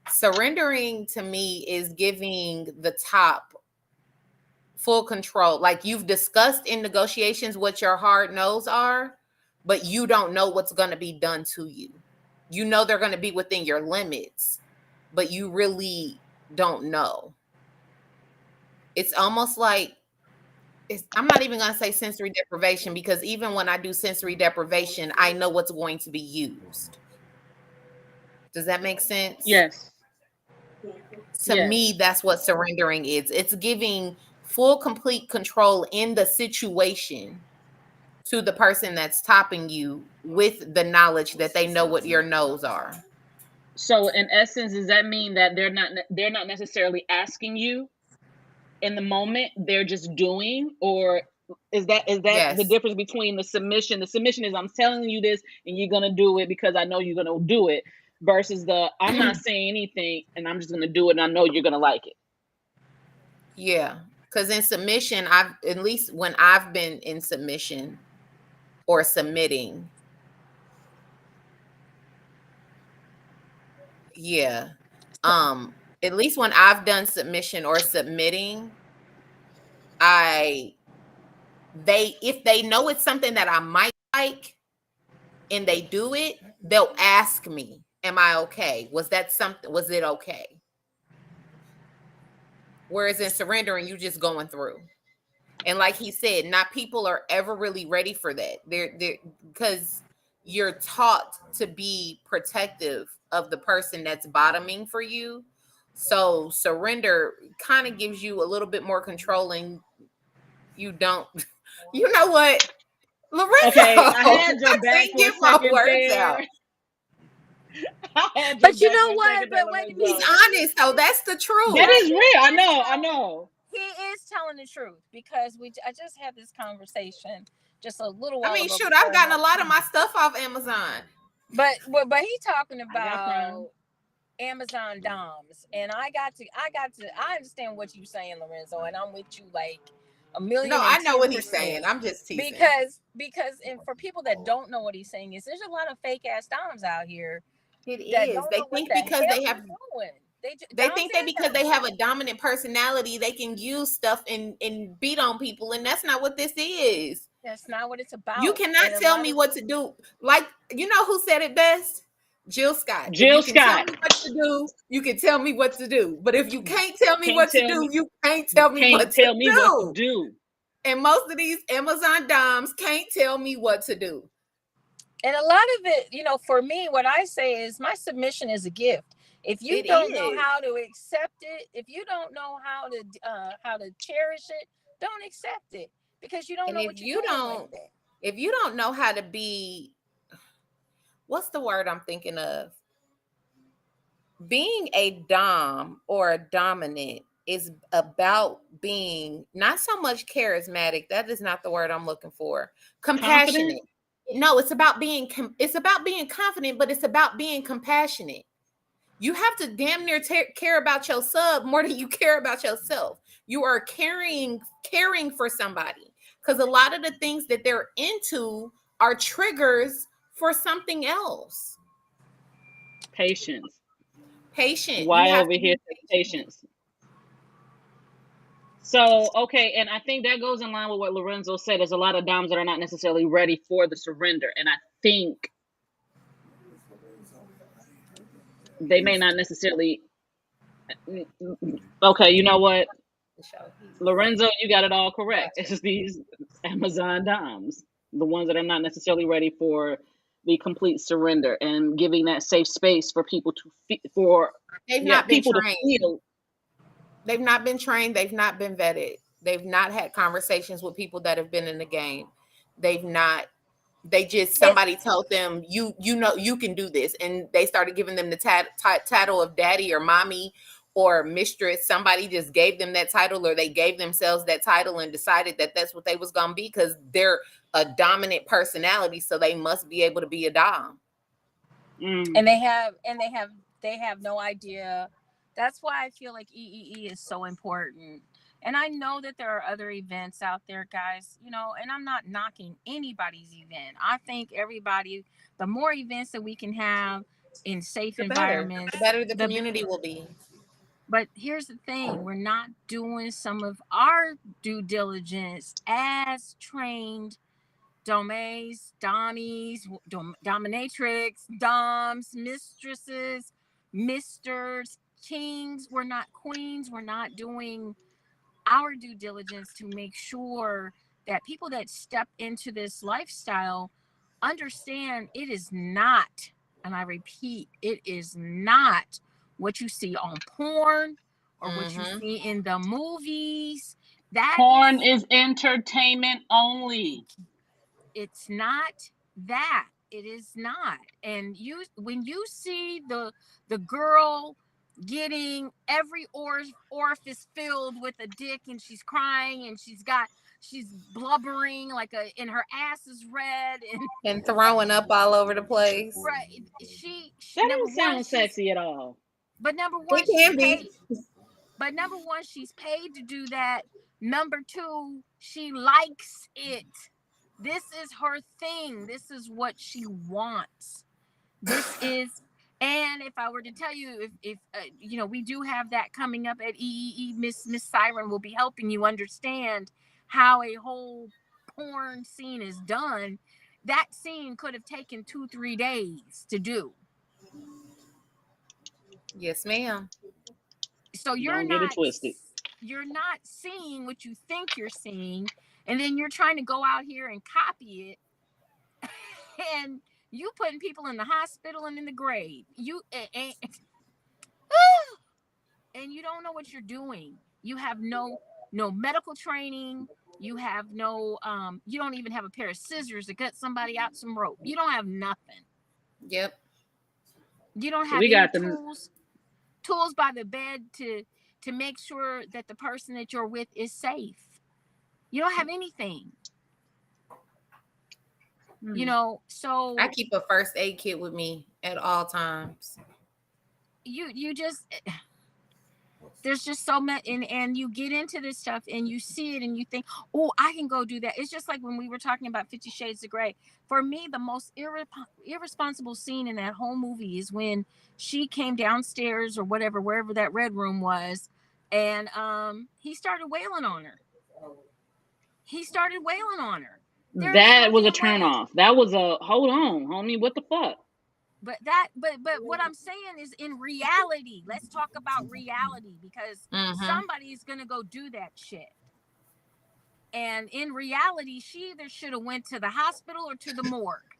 surrendering to me is giving the top full control. Like, you've discussed in negotiations what your hard no's are, but you don't know what's going to be done to you. You know they're going to be within your limits, but you really don't know. It's almost like, I'm not even going to say sensory deprivation, because even when I do sensory deprivation, I know what's going to be used. Does that make sense? Yes. To me, that's what surrendering is. It's giving full, complete control in the situation to the person that's topping you, with the knowledge that they know what your no's are. So in essence, does that mean that they're not necessarily asking you in the moment, they're just doing? Or is that Yes. the difference between the submission? The submission is, I'm telling you this and you're going to do it because I know you're going to do it, versus I'm not saying anything and I'm just going to do it and I know you're going to like it. Yeah. Because in submission, at least when I've been in submission or submitting, yeah. At least when I've done submission or submitting, if they know it's something that I might like and they do it, they'll ask me, am I okay? Was it okay? Whereas in surrendering, you just going through. And like he said, not people are ever really ready for that. They're because you're taught to be protective of the person that's bottoming for you. So surrender kind of gives you a little bit more control, and you don't. You know what, Lorenzo? Okay, I had your back for a get my second words there. out. But you know what? But wait a minute. He's honest, though. That's the truth. That is real. I know. He is telling the truth, because I just had this conversation just a little while ago. Shoot, I've gotten a lot of my stuff off Amazon. But he talking about Amazon Doms, and I understand what you're saying, Lorenzo, and I'm with you like a million No, and I know what he's 10%. saying. I'm just teasing. Because and for people that don't know what he's saying is there's a lot of fake ass Doms out here It that is. don't They know what think the because hell they they're have doing. they Doms think that and because they Doms. have a dominant personality, they can use stuff and beat on people, and that's not what this is. That's not what it's about. You cannot And a tell lot me of what to do. Like, you know who said it best? Jill Scott. If Jill you can tell Scott. me what to do, you can tell me what to do. But if you can't tell me Can't what to tell do, me. you can't tell me Can't what to tell me what to do. do. And most of these Amazon Doms can't tell me what to do. And a lot of it, you know, for me, what I say is my submission is a gift. If you It don't know is. how to accept it, if you don't know how to cherish it, don't accept it because you don't And know what you're doing with it. if you don't know how to be, what's the word I'm thinking of? Being a dom or a dominant is about being not so much charismatic. That is not the word I'm looking for. Compassionate. Confident? No, it's about being confident, but it's about being compassionate. You have to damn near care about your sub more than you care about yourself. You are caring for somebody because a lot of the things that they're into are triggers for something else. Patience. Patient. You Why have over to here be say patient. patience? So, okay, and I think that goes in line with what Lorenzo said. There's a lot of doms that are not necessarily ready for the surrender. And I think they may not necessarily. Okay, you know what? Lorenzo, you got it all correct. It's just these Amazon doms, the ones that are not necessarily ready for the complete surrender and giving that safe space for people to They've not been people to trained. feel. They've not been trained. They've not been vetted. They've not had conversations with people that have been in the game. They've not. They just somebody told them you know you can do this, and they started giving them the title of daddy or mommy or mistress. Somebody just gave them that title, or they gave themselves that title and decided that that's what they was gonna be because they're a dominant personality, so they must be able to be a dom. And they have no idea. That's why I feel like EEE is so important. And I know that there are other events out there, guys, you know, and I'm not knocking anybody's event. I think everybody, the more events that we can have in safe The better. environments, The better the community will be. but here's the thing, we're not doing some of our due diligence as trained domains, Donnies, dominatrix, doms, mistresses, misters, kings. We're not queens. We're not doing our due diligence to make sure that people that step into this lifestyle understand it is not, and I repeat, it is not what you see on porn or what you see in the movies. Porn is entertainment only. It's not that. It is not. And when you see the girl getting every orifice filled with a dick, and she's crying, and she's blubbering like and her ass is red and throwing up all over the place. Right. She That number don't one, sound sexy at all. But number one, it can be. But number one, she's paid to do that. Number two, she likes it. This is her thing. This is what she wants. This is, and if I were to tell you, if you know, we do have that coming up at EEE. Miss Siren will be helping you understand how a whole porn scene is done. That scene could have taken 2-3 days to do. Yes, ma'am. So Don't get it twisted. You're not seeing what you think you're seeing, and then you're trying to go out here and copy it, and you putting people in the hospital and in the grave. And you don't know what you're doing. You have no medical training. You have no you don't even have a pair of scissors to cut somebody out some rope. You don't have nothing. Yep. You don't So have we any got them. tools by the bed to make sure that the person that you're with is safe. You don't have anything. You know, so I keep a first aid kit with me at all times. you just, there's just so much, and you get into this stuff and you see it and you think, oh, I can go do that. It's just like when we were talking about 50 Shades of Grey. For me, the most irresponsible scene in that whole movie is when she came downstairs or whatever, wherever that red room was, and he started wailing on her. That was a turn off. That was a hold on, homie. What the fuck? But what I'm saying is, in reality, let's talk about reality, because somebody's gonna go do that shit. And in reality, she either should have went to the hospital or to the morgue,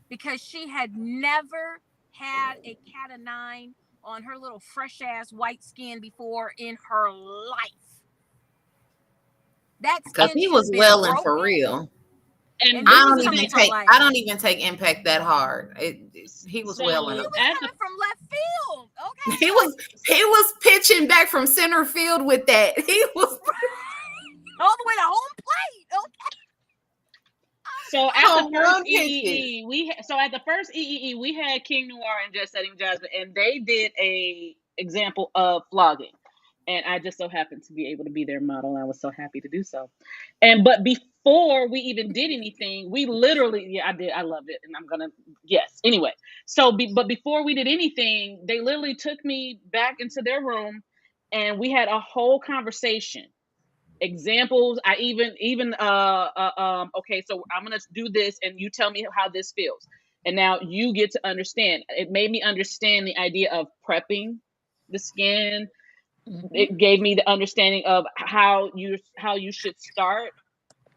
because she had never had a cat of nine on her little fresh ass white skin before in her life. That skin, because he was welling for real. And I don't even take impact that hard. He was welling. He was coming from left field. Okay. He was pitching back from center field with that. He was all the way to home plate. Okay. So at the first EEE, we had King Noir and Just Setting Jasmine, and they did a example of flogging. And I just so happened to be able to be their model. And I was so happy to do so. But before we even did anything, we literally, I did. I loved it. And yes. Anyway. But before we did anything, they literally took me back into their room and we had a whole conversation. Examples. I even okay, so I'm going to do this and you tell me how this feels. And now you get to understand. It made me understand the idea of prepping the skin. It gave me the understanding of how you should start,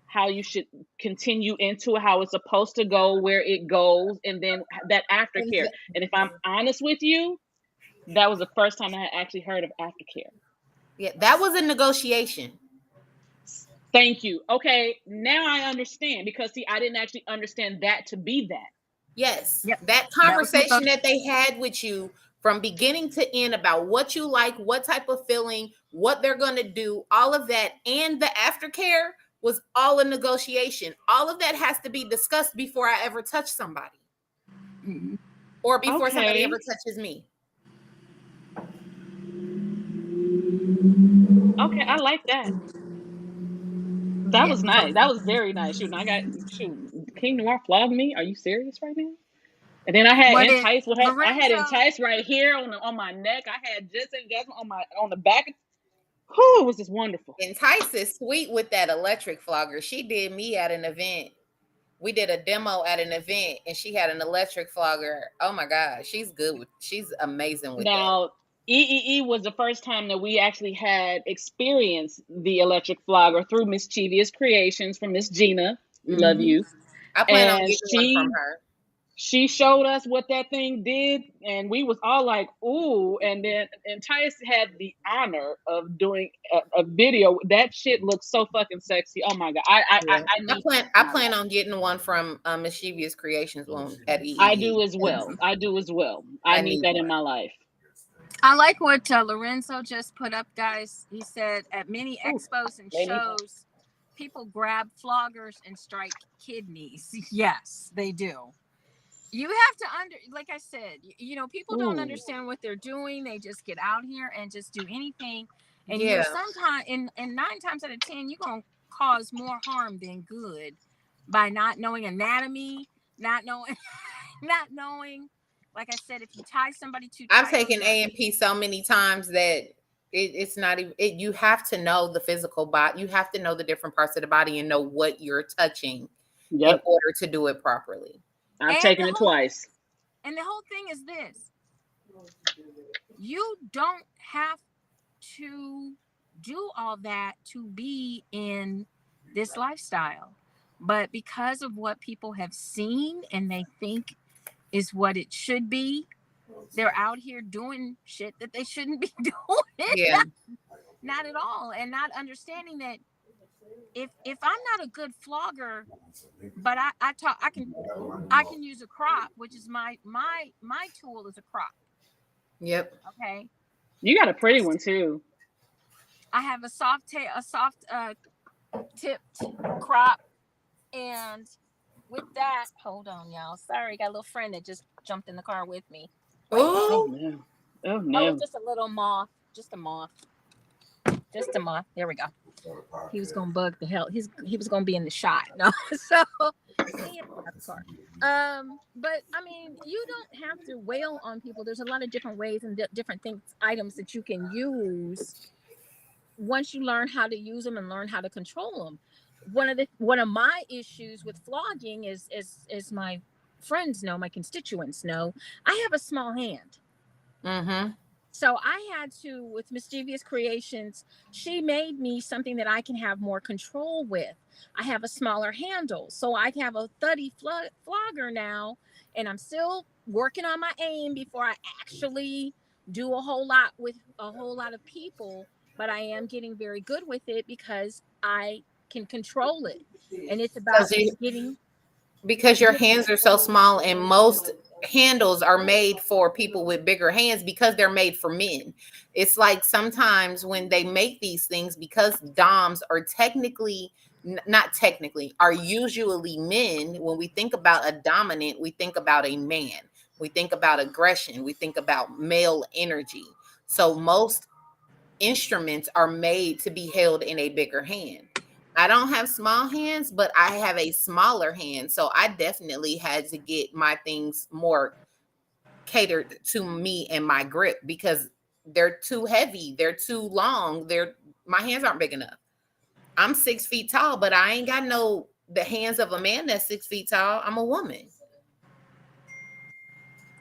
how you should continue into it, how it's supposed to go, where it goes, and then that aftercare. And if I'm honest with you, that was the first time I had actually heard of aftercare. Yeah, that was a negotiation. Thank you. Okay, now I understand, because see, I didn't actually understand that to be that. Yes, that conversation that they had with you from beginning to end about what you like, what type of feeling, what they're going to do, all of that, and the aftercare was all a negotiation. All of that has to be discussed before I ever touch somebody. Or before somebody ever touches me. Okay, I like that. That was nice. That was very nice. King Noir flogged me. Are you serious right now? And then I had Entice. I had Entice right here on my neck. I had Just Engagement on the back. Whew, it was just wonderful. Entice is sweet with that electric flogger. She did me at an event. We did a demo at an event, and she had an electric flogger. Oh my God, she's good. She's amazing with that. Now, EEE was the first time that we actually had experienced the electric flogger through Mischievous Creations from Miss Gina. We love you. I plan on getting one from her. She showed us what that thing did, and we was all like, ooh. And then Entice had the honor of doing a video. That shit looks so fucking sexy. Oh my God. I plan on getting one from Mischievous Creations at EE. I do as well. I need that in my life. I like what Lorenzo just put up, guys. He said at many expos and shows, people grab floggers and strike kidneys. Yes, they do. You have to like I said, people don't understand what they're doing. They just get out here and just do anything. And sometimes, and 9 times out of 10, you're going to cause more harm than good by not knowing anatomy, not knowing, like I said, if you tie somebody too tight. I've taken A&P so many times that it's not even, you have to know the physical body. You have to know the different parts of the body and know what you're touching in order to do it properly. I've taken it twice. And the whole thing is this. You don't have to do all that to be in this lifestyle. But because of what people have seen and they think is what it should be, they're out here doing shit that they shouldn't be doing. Yeah. Not at all. And not understanding that if I'm not a good flogger, but I can use a crop, which is my tool is a crop. Yep. Okay. You got a pretty one too. I have a soft tipped crop, and with that, hold on, y'all. Sorry, got a little friend that just jumped in the car with me. Oh, Oh Oh, it's no. just a little moth. Just a moth. Just a moth. There we go. He was gonna bug the hell. He was gonna be in the shot. No, so he got the car. But I mean, you don't have to wail on people. There's a lot of different ways and different things, items that you can use once you learn how to use them and learn how to control them. One of my issues with flogging is my friends know, my constituents know, I have a small hand. Mm-hmm. So I had to, with Mischievous Creations, she made me something that I can have more control with. I have a smaller handle, so I have a thuddy flogger now, and I'm still working on my aim before I actually do a whole lot with a whole lot of people. But I am getting very good with it because I can control it, and it's about getting. Because your hands are so small, and most handles are made for people with bigger hands because they're made for men. It's like sometimes when they make these things, because doms are technically not technically, are usually men. When we think about a dominant, we think about a man, we think about aggression, we think about male energy. So most instruments are made to be held in a bigger hand. I don't have small hands, but I have a smaller hand. So I definitely had to get my things more catered to me and my grip because they're too heavy, they're too long, my hands aren't big enough. I'm 6 feet tall, but I ain't got no the hands of a man that's 6 feet tall. I'm a woman.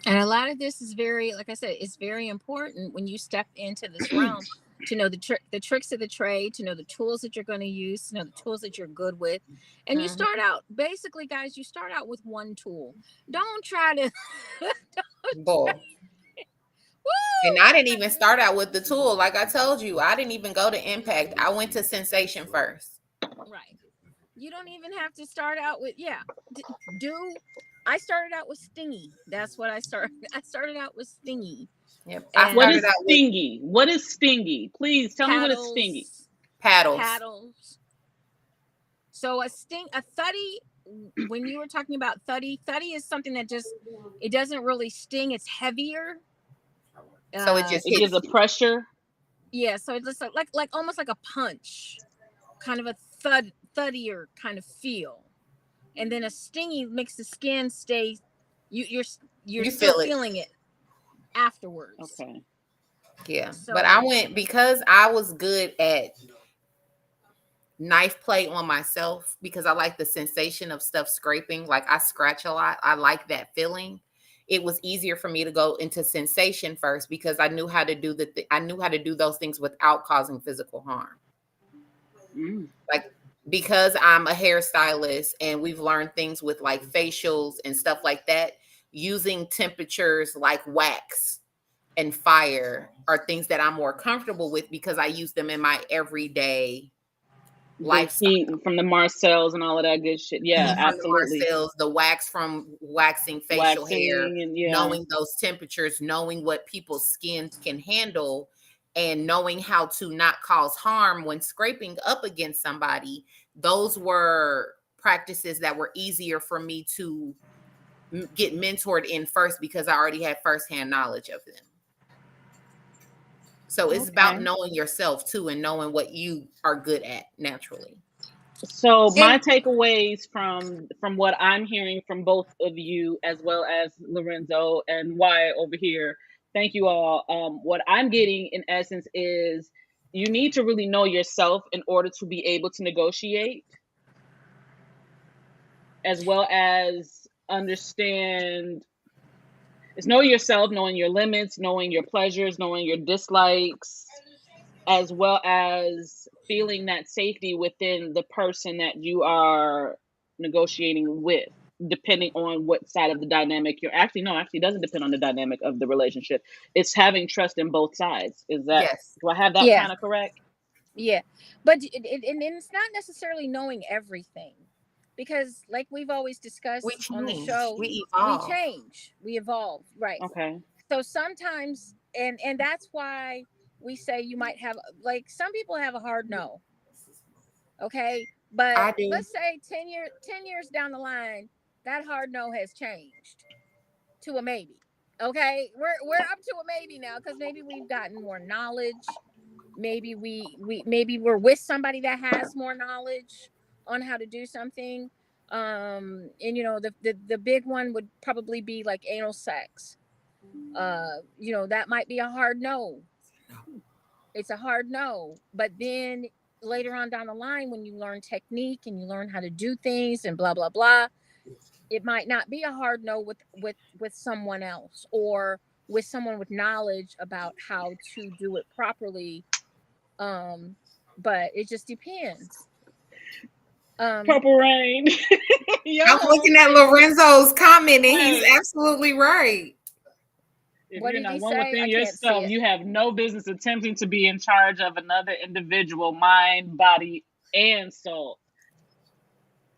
And a lot of this is very, like I said, it's very important when you step into this realm to know the tricks of the trade, to know the tools that you're going to use, to know the tools that you're good with. And you start out, basically, guys, you start out with one tool. Don't try to. Boy. And I didn't even start out with the tool. Like I told you, I didn't even go to Impact. I went to Sensation first. Right. You don't even have to start out with, I started out with Stingy. That's what I started. I started out with Stingy. Yep. What is stingy? What is stingy? Please tell me what is stingy. Paddles. So a thuddy, when you were talking about thuddy is something that just, it doesn't really sting. It's heavier. So it gives a pressure. Yeah. So it's just like almost like a punch, kind of a thuddier kind of feel. And then a stingy makes the skin stay. You're still feeling it afterwards. Okay. Yeah. So, but I went because I was good at knife play on myself because I like the sensation of stuff scraping. Like I scratch a lot. I like that feeling. It was easier for me to go into sensation first because I knew how to do I knew how to do those things without causing physical harm. Like because I'm a hairstylist and we've learned things with like facials and stuff like that, using temperatures like wax and fire are things that I'm more comfortable with because I use them in my everyday lifestyle. Heat from the Marcells and all of that good shit. Yeah, absolutely. The Marcells, the wax from waxing facial hair, and, knowing those temperatures, knowing what people's skins can handle, and knowing how to not cause harm when scraping up against somebody. Those were practices that were easier for me to get mentored in first because I already had firsthand knowledge of them. So it's about knowing yourself too and knowing what you are good at naturally. So my takeaways from what I'm hearing from both of you, as well as Lorenzo and Wyatt over here, thank you all. What I'm getting in essence is you need to really know yourself in order to be able to negotiate, as well as understand. It's know yourself, knowing your limits, knowing your pleasures, knowing your dislikes, as well as feeling that safety within the person that you are negotiating with, depending on what side of the dynamic you're actually it doesn't depend on the dynamic of the relationship. It's having trust in both sides. Is that, do I have that kind of correct? Yeah. But it's not necessarily knowing everything. Because like we've always discussed on the show, we change, we evolve. Right. Okay. So sometimes, and that's why we say you might have, like, some people have a hard no. Okay. But let's say 10 years down the line, that hard no has changed to a maybe. Okay, we're up to a maybe now because maybe we've gotten more knowledge. Maybe maybe we're with somebody that has more knowledge on how to do something. And the big one would probably be like anal sex. That might be a hard no. It's a hard no. But then later on down the line, when you learn technique and you learn how to do things and blah blah blah, it might not be a hard no with someone else or with someone with knowledge about how to do it properly. But it just depends. Purple Rain. Yo, I'm looking at Lorenzo's comment, and he's Hey. absolutely right. if What you're did he not one say? within I can't see yourself, it. you have no business attempting to be in charge of another individual mind, body, and soul.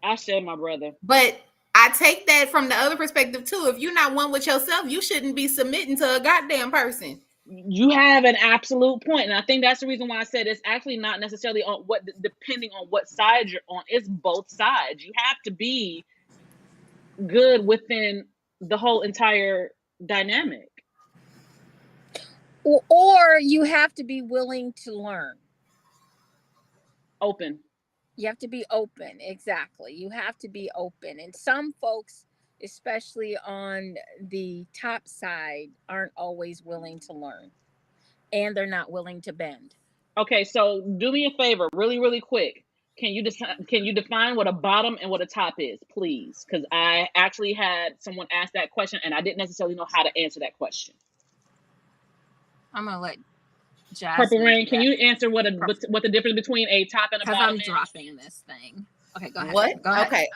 I share my brother. But I take that from the other perspective too. If you're not one with yourself, you shouldn't be submitting to a goddamn person. You have an absolute point, and I think that's the reason why I said it's actually not necessarily on what, depending on what side you're on. It's both sides. You have to be good within the whole entire dynamic. Or you have to be willing to learn. Open. You have to be open. Exactly. You have to be open. And some folks, especially on the top side, aren't always willing to learn. And they're not willing to bend. Okay, so do me a favor, really, really quick. Can you define what a bottom and what a top is, please? Because I actually had someone ask that question, and I didn't necessarily know how to answer that question. I'm gonna let Jasmine. Purple Rain, can you answer what the difference between a top and a bottom I'm is? dropping this thing. Okay, go ahead. What? Go ahead. Okay,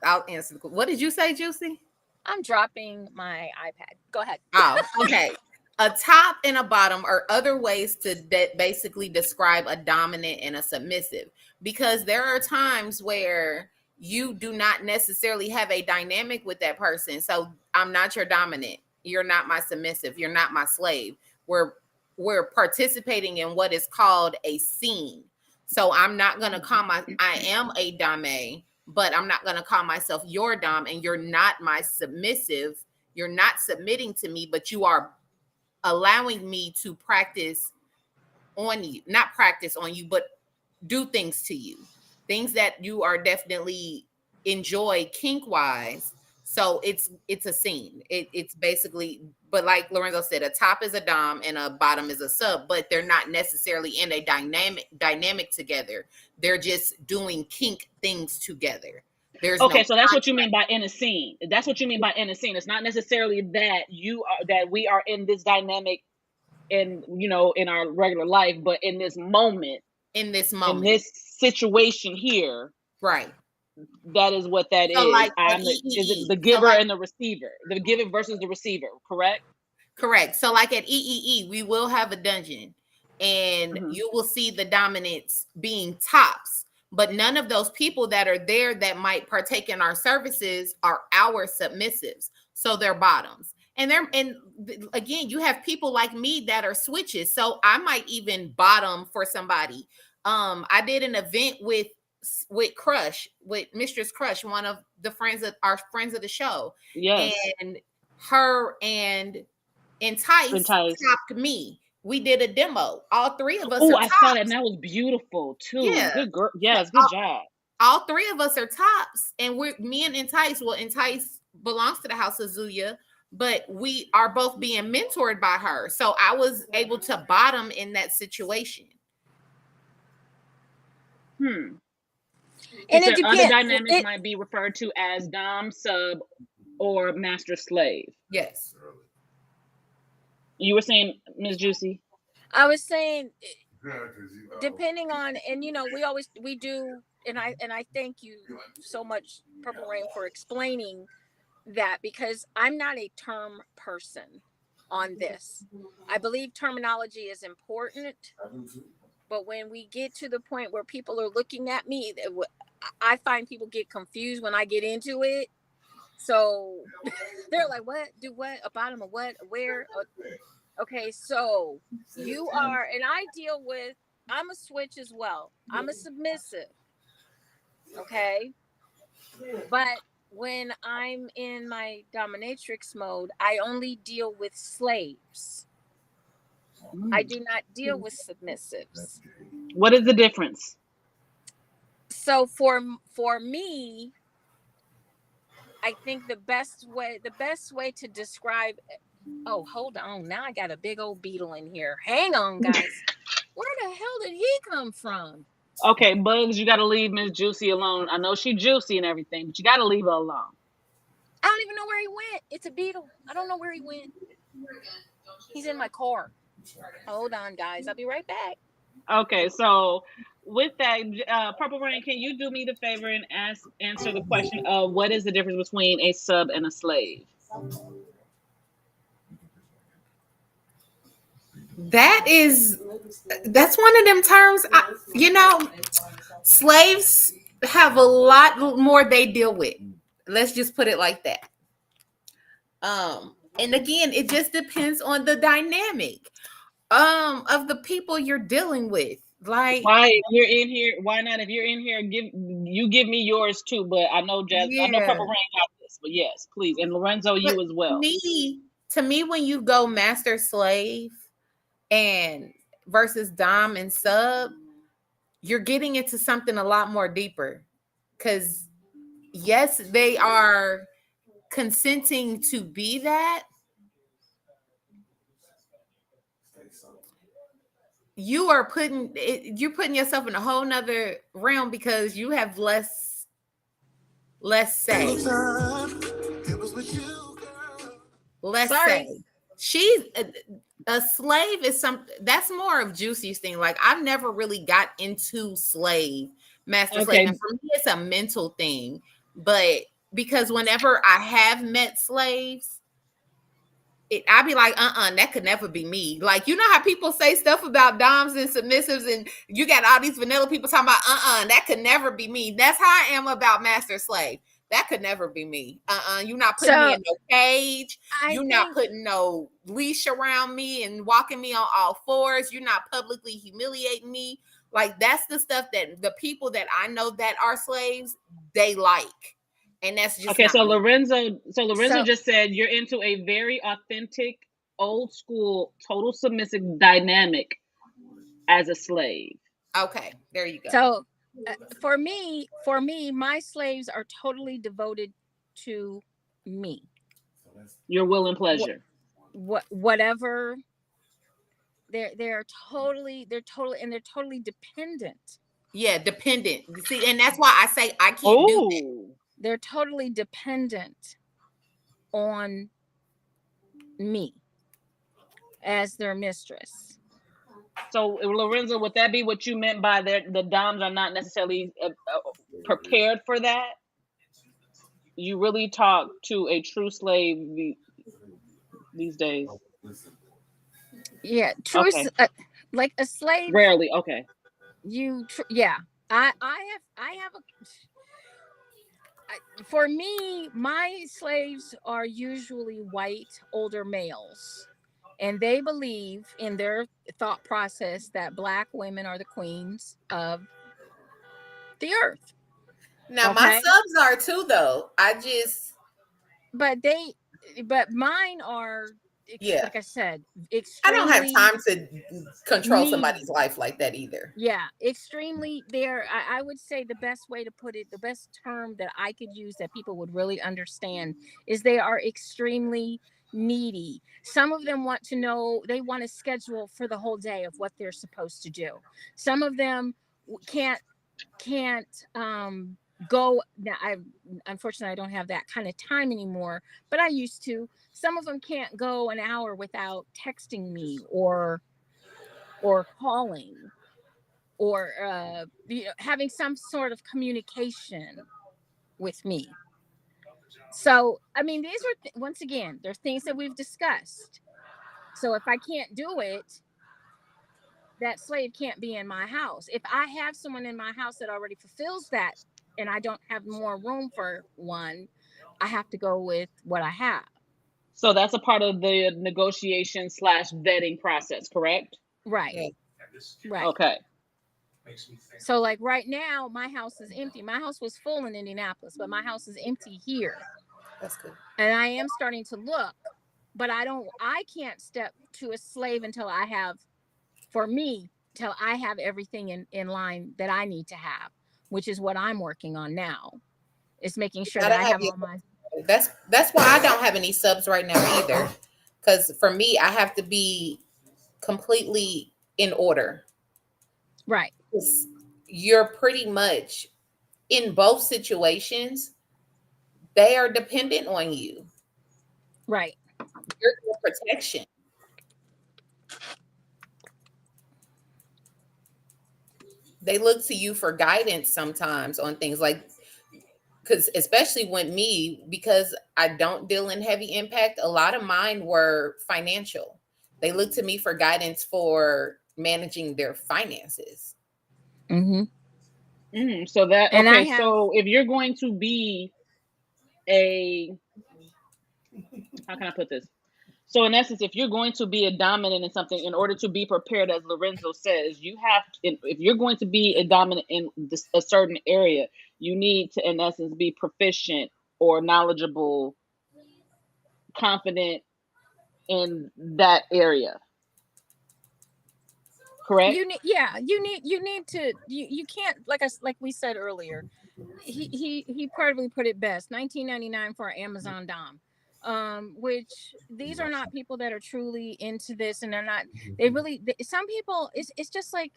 I'll answer. What did you say, JewCee? I'm dropping my iPad. Go ahead. Oh, okay. A top and a bottom are other ways to basically describe a dominant and a submissive, because there are times where you do not necessarily have a dynamic with that person. So I'm not your dominant. You're not my submissive. You're not my slave. We're participating in what is called a scene. So I'm not going to I am a dame, but I'm not going to call myself your dom, and you're not my submissive. You're not submitting to me, but you are allowing me to practice on you, not practice on you, but do things to you, things that you are definitely enjoy kink wise. So it's a scene. It's basically, but like Lorenzo said, a top is a dom and a bottom is a sub, but they're not necessarily in a dynamic together. They're just doing kink things together. There's okay, no so that's what you mean by in a scene. That's what you mean by in a scene. It's not necessarily that we are in this dynamic in in our regular life, but in this moment, in this situation here, right? That is what that so is. Like Is it the giver and the receiver? The giver versus the receiver, correct? Correct. So like at EEE, we will have a dungeon, and you will see the dominants being tops, but none of those people that are there that might partake in our services are our submissives. So they're bottoms. And again, you have people like me that are switches. So I might even bottom for somebody. I did an event with Crush, with Mistress Crush, one of the friends of the show. Yes. And her and Entice topped me. We did a demo. All three of us. Oh, I saw that, and that was beautiful too. Yeah. Good girl. Yes, good job. All three of us are tops, and me and Entice. Well, Entice belongs to the House of Zuya, but we are both being mentored by her. So I was able to bottom in that situation. And it depends. Other dynamics might be referred to as dom, sub, or master slave. Yes. You were saying, Ms. JewCee? I was saying, depending on, and we do, and I thank you so much, Purple Rain, for explaining that, because I'm not a term person on this. I believe terminology is important, but when we get to the point where people are looking at me, I find people get confused when I get into it. So they're like, what? Do what? A bottom of what? Where? Okay, so you are, and I deal with, I'm a switch as well. I'm a submissive. Okay. But when I'm in my dominatrix mode, I only deal with slaves. I do not deal with submissives. What is the difference? So for me, I think the best way to describe. Oh, hold on. Now I got a big old beetle in here. Hang on, guys. Where the hell did he come from? Okay, Bugs, you got to leave Miss JewCee alone. I know she juicy and everything, but you got to leave her alone. I don't even know where he went. It's a beetle. I don't know where he went. He's in my car. Hold on, guys. I'll be right back. Okay, so with that, Purple Rain, can you do me the favor and answer the question of what is the difference between a sub and a slave? That's one of them terms. Slaves have a lot more they deal with. Let's just put it like that. And again, it just depends on the dynamic of the people you're dealing with. Like, why if you're in here? Why not? If you're in here, give me yours too. But I know I know Purple Rain got this. But yes, please, and Lorenzo, you as well. To me, when you go master slave and versus dom and sub, you're getting into something a lot more deeper. Because yes, they are consenting to be that. You're putting yourself in a whole nother realm because you have less say. Less say. She's a slave is something that's more of JewCee's thing. Like, I've never really got into master slave, and for me it's a mental thing. But because whenever I have met slaves, I'd be like, that could never be me. Like, you know how people say stuff about doms and submissives, and you got all these vanilla people talking about, that could never be me. That's how I am about master slave. That could never be me. You're not putting me in no cage. You're not putting no leash around me and walking me on all fours. You're not publicly humiliating me. Like, that's the stuff that the people that I know that are slaves, they like. And that's just okay. So Lorenzo just said you're into a very authentic, old school, total submissive dynamic as a slave. Okay, there you go. So for me, my slaves are totally devoted to me. Your will and pleasure. Whatever. They're totally dependent. Yeah, dependent. See, and that's why I say I can't do that. They're totally dependent on me as their mistress. So, Lorenzo, would that be what you meant by the doms are not necessarily prepared for that? You really talk to a true slave these days. Yeah, true. Okay. Like a slave. Rarely. Okay. I have for me, my slaves are usually white, older males. And they believe in their thought process that Black women are the queens of the earth. Now, my subs are too, though. But mine are, like I said, I don't have time to control somebody's life like that either. Yeah, extremely. I would say the best way to put it, the best term that I could use that people would really understand is they are extremely needy. Some of them want to know, they want a schedule for the whole day of what they're supposed to do. Some of them can't go. Now, unfortunately I don't have that kind of time anymore, but I used to. Some of them can't go an hour without texting me or calling or having some sort of communication with me. So, I mean, these are, once again, they're things that we've discussed. So if I can't do it, that slave can't be in my house. If I have someone in my house that already fulfills that and I don't have more room for one, I have to go with what I have. So that's a part of the negotiation / vetting process, correct? Right. Right. Okay. So like right now, my house is empty. My house was full in Indianapolis, but my house is empty here. That's good. And I am starting to look, but I can't step to a slave until I have, for me, till I have everything in line that I need to have, which is what I'm working on now. Is making sure that Gotta I have have you. all my That's why I don't have any subs right now either. Because for me, I have to be completely in order. right, 'Cause you're pretty much in both situations, they are dependent on you. right. You're their protection. They look to you for guidance sometimes on things like, because especially when me, because I don't deal in heavy impact, a lot of mine were financial. They look to me for guidance for managing their finances. Mm-hmm. So that And I okay. have So if you're going to be a, how can I put this? So in essence, if you're going to be a dominant in something, in order to be prepared, as Lorenzo says, you have if you're going to be a dominant in a certain area, you need to, in essence, be proficient or knowledgeable, confident in that area. Correct? you need yeah you need to you can't like we said earlier. He probably put it best. 1999 for Amazon Dom. Which these are not people that are truly into this, and they're not. Some people. It's just like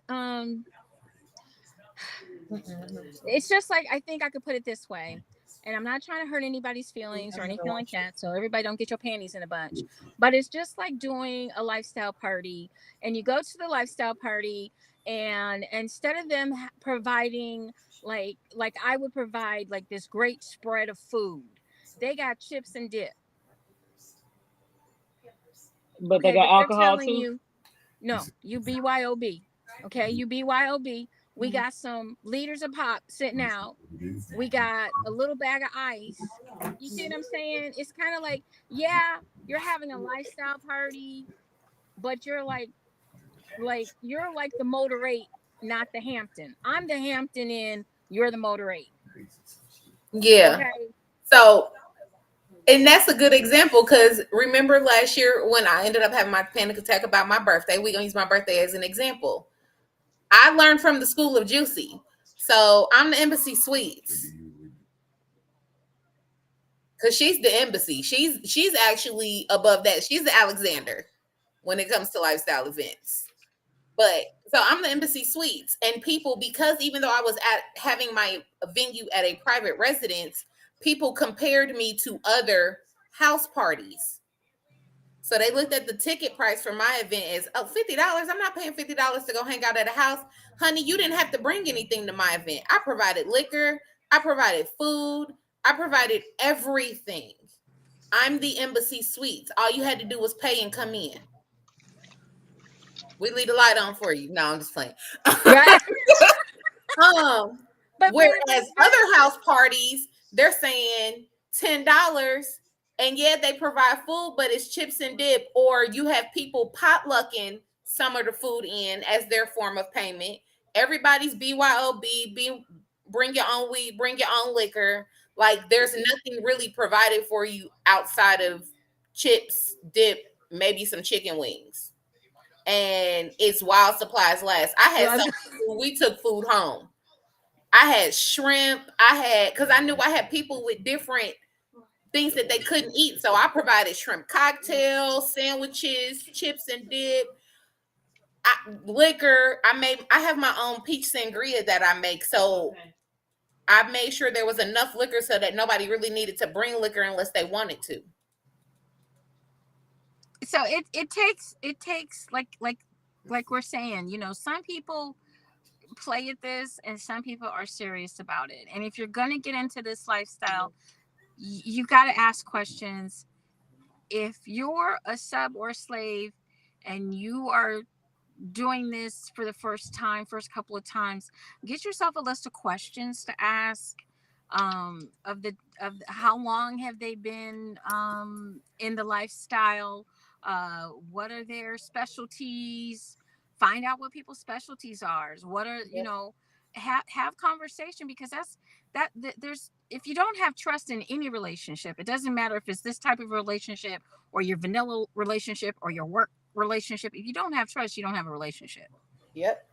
it's just like I think I could put it this way, and I'm not trying to hurt anybody's feelings or anything like that. So everybody don't get your panties in a bunch. But it's just like doing a lifestyle party, and you go to the lifestyle party, and instead of them providing like I would provide like this great spread of food, they got chips and dip. But they Okay, got but they're alcohol telling too. you no, you BYOB. Okay, you BYOB. We got some liters of pop sitting out. We got a little bag of ice. You see what I'm saying? It's kind of like, yeah, you're having a lifestyle party, but you're like the motor eight, not the Hampton. I'm the Hampton Inn, you're the motor eight. Yeah. Okay. So, and that's a good example because remember last year when I ended up having my panic attack about my birthday? We're going to use my birthday as an example. I learned from the school of JewCee. So I'm the embassy suites because she's the embassy. She's actually above that. She's the Alexander when it comes to lifestyle events. But so I'm the embassy suites, and people, because even though I was at having my venue at a private residence, people compared me to other house parties. So they looked at the ticket price for my event as, oh, $50. I'm not paying $50 to go hang out at a house. Honey, you didn't have to bring anything to my event. I provided liquor, I provided food, I provided everything. I'm the embassy suites. All you had to do was pay and come in. We leave the light on for you. No, I'm just playing. Right. um, but Whereas other house parties, they're saying $10, and yeah, they provide food, but it's chips and dip, or you have people potlucking some of the food in as their form of payment. Everybody's BYOB, bring your own weed, bring your own liquor. Like there's nothing really provided for you outside of chips, dip, maybe some chicken wings. And it's while supplies last. I had some food, we took food home. I had shrimp. I had, because I knew I had people with different things that they couldn't eat. So I provided shrimp cocktails, sandwiches, chips and dip, liquor. I have my own peach sangria that I make. So I made sure there was enough liquor so that nobody really needed to bring liquor unless they wanted to. so it takes like we're saying, some people play at this and some people are serious about it. And if you're going to get into this lifestyle, you got to ask questions. If you're a sub or a slave and you are doing this for the first couple of times, get yourself a list of questions to ask. Of how long have they been in the lifestyle? What are their specialties find out what people's specialties are. What are, you know, have conversation, because there's, if you don't have trust in any relationship, it doesn't matter if it's this type of relationship or your vanilla relationship or your work relationship. If you don't have trust, you don't have a relationship. Yep.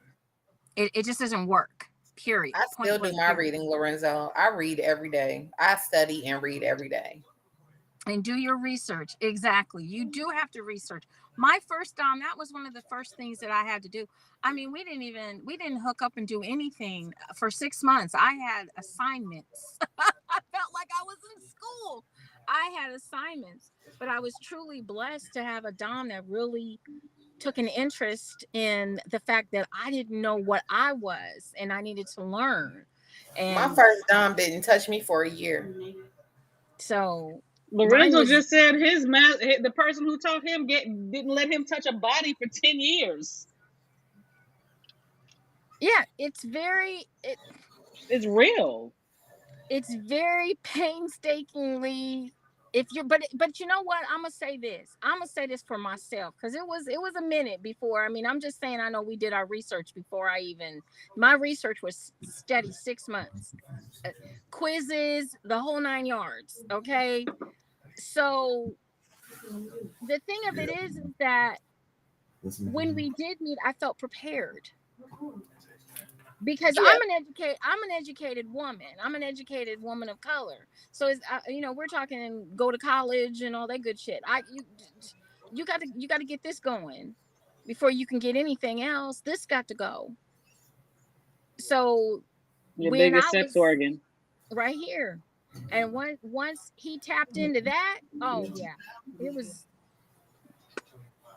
It just doesn't work. Period. I Point still do blank, my period. reading, Lorenzo. I read every day. I study and read every day. And do your research. Exactly. You do have to research. My first dom, that was one of the first things that I had to do. I mean, we didn't hook up and do anything for 6 months. I had assignments. I felt like I was in school. I had assignments, but I was truly blessed to have a dom that really took an interest in the fact that I didn't know what I was and I needed to learn. My And first dom didn't touch me for a year. so mine Lorenzo was, just said the person who taught him didn't let him touch a body for 10 years. yeah, it's real. it's very painstakingly, if you're, but you know what, I'm gonna say this for myself, because it was a minute before. I mean, I'm just saying, I know we did our research before my research was steady 6 months, quizzes, the whole 9 yards. Okay, so the thing of it is that when we did meet, I felt prepared, because Yeah. I'm an educated woman. I'm an educated woman of color. So it's, you know, we're talking go to college and all that good shit. You got to get this going before you can get anything else. This got to go. So Your when biggest I sex was organ. right here, and once he tapped into that, oh yeah, it was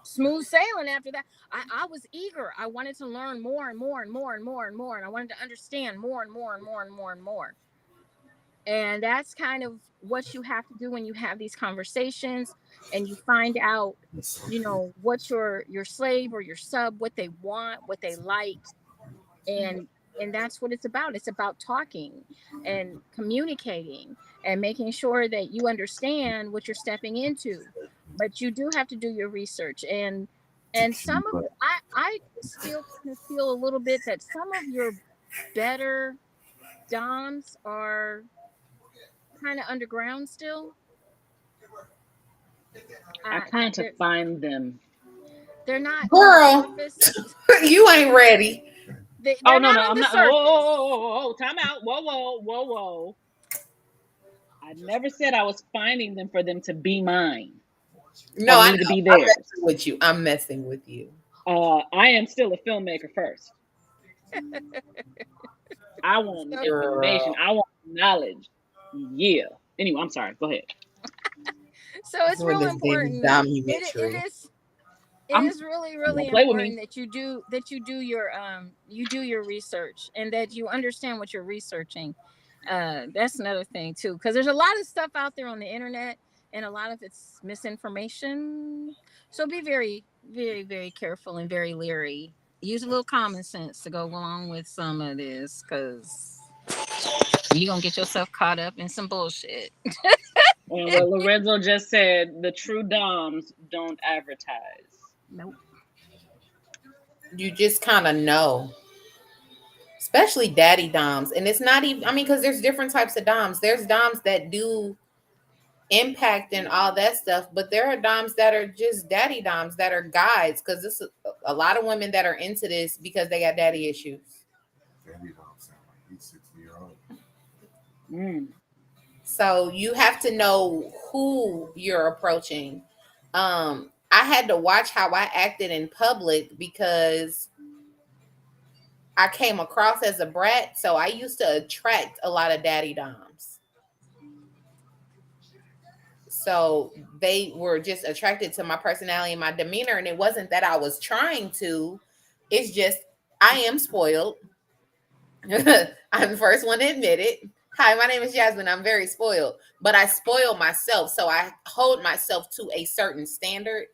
smooth sailing after that. I was eager. I wanted to learn more and more and more and more and more. And I wanted to understand more and more and more and more and more. And that's kind of what you have to do when you have these conversations and you find out, you know, what your slave or your sub, what they want, what they like. And that's what it's about. It's about talking and communicating and making sure that you understand what you're stepping into. But you do have to do your research, and some of I still kind of feel a little bit that some of your better doms are kind of underground still. I can't They're find them. not on the Girl, surface. you ain't ready. Oh They're no, not no, on I'm the not. Whoa, whoa, surface. whoa, whoa, whoa, time out. Whoa, whoa, whoa, whoa. I never said I was finding them for them to be mine No, or I me to know. be I'm theirs. messing with you. I'm messing with you. I am still a filmmaker first. I want So information. Girl. I want knowledge. Yeah. Anyway, I'm sorry. Go ahead. it's Doing real this daily important. documentary. It I'm is really don't really play with important me. that you do your research and that you understand what you're researching. That's another thing too, because there's a lot of stuff out there on the internet and a lot of it's misinformation. So be very very very careful and very leery. Use a little common sense to go along with some of this, because you're gonna get yourself caught up in some bullshit. And what Lorenzo just said, the true DOMs don't advertise. Nope. You just kind of know. Especially daddy doms. And it's not even, I mean, because there's different types of doms. There's doms that do impact and all that stuff, but there are doms that are just daddy doms that are guides, because this is a lot of women that are into this because they got daddy issues. Daddy don't sound like he's 60-year-old. So you have to know who you're approaching. I had to watch how I acted in public because I came across as a brat, so I used to attract a lot of daddy doms. So they were just attracted to my personality and my demeanor. And it wasn't that I was trying to, it's just I am spoiled. I'm the first one to admit it. Hi, my name is Jasmine. I'm very spoiled, but I spoil myself. So I hold myself to a certain standard.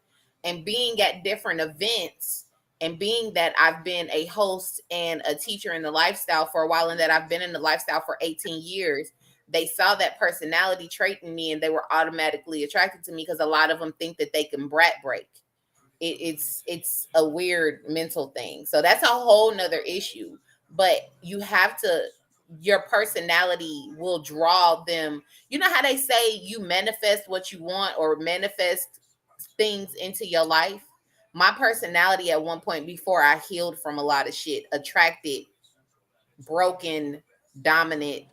And being at different events, and being that I've been a host and a teacher in the lifestyle for a while, and that I've been in the lifestyle for 18 years, they saw that personality trait in me and they were automatically attracted to me, because a lot of them think that they can brat break. it's a weird mental thing. So that's a whole nother issue. But you have to, your personality will draw them. You know how they say you manifest what you want, or manifest things into your life? My personality at one point, before I healed from a lot of shit, attracted broken, dominant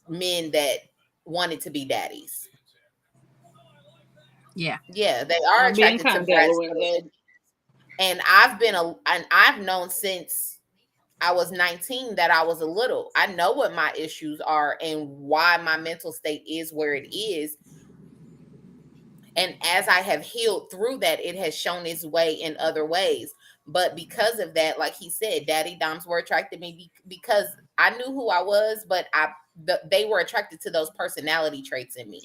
men that wanted to be daddies. Yeah. Yeah, they are I'm being attracted to content, brats. Lorenzo. And I've known since I was 19 that I was a little. I know what my issues are and why my mental state is where it is. And as I have healed through that, it has shown its way in other ways. But because of that, like he said, daddy doms were attracted to me because I knew who I was, but they were attracted to those personality traits in me.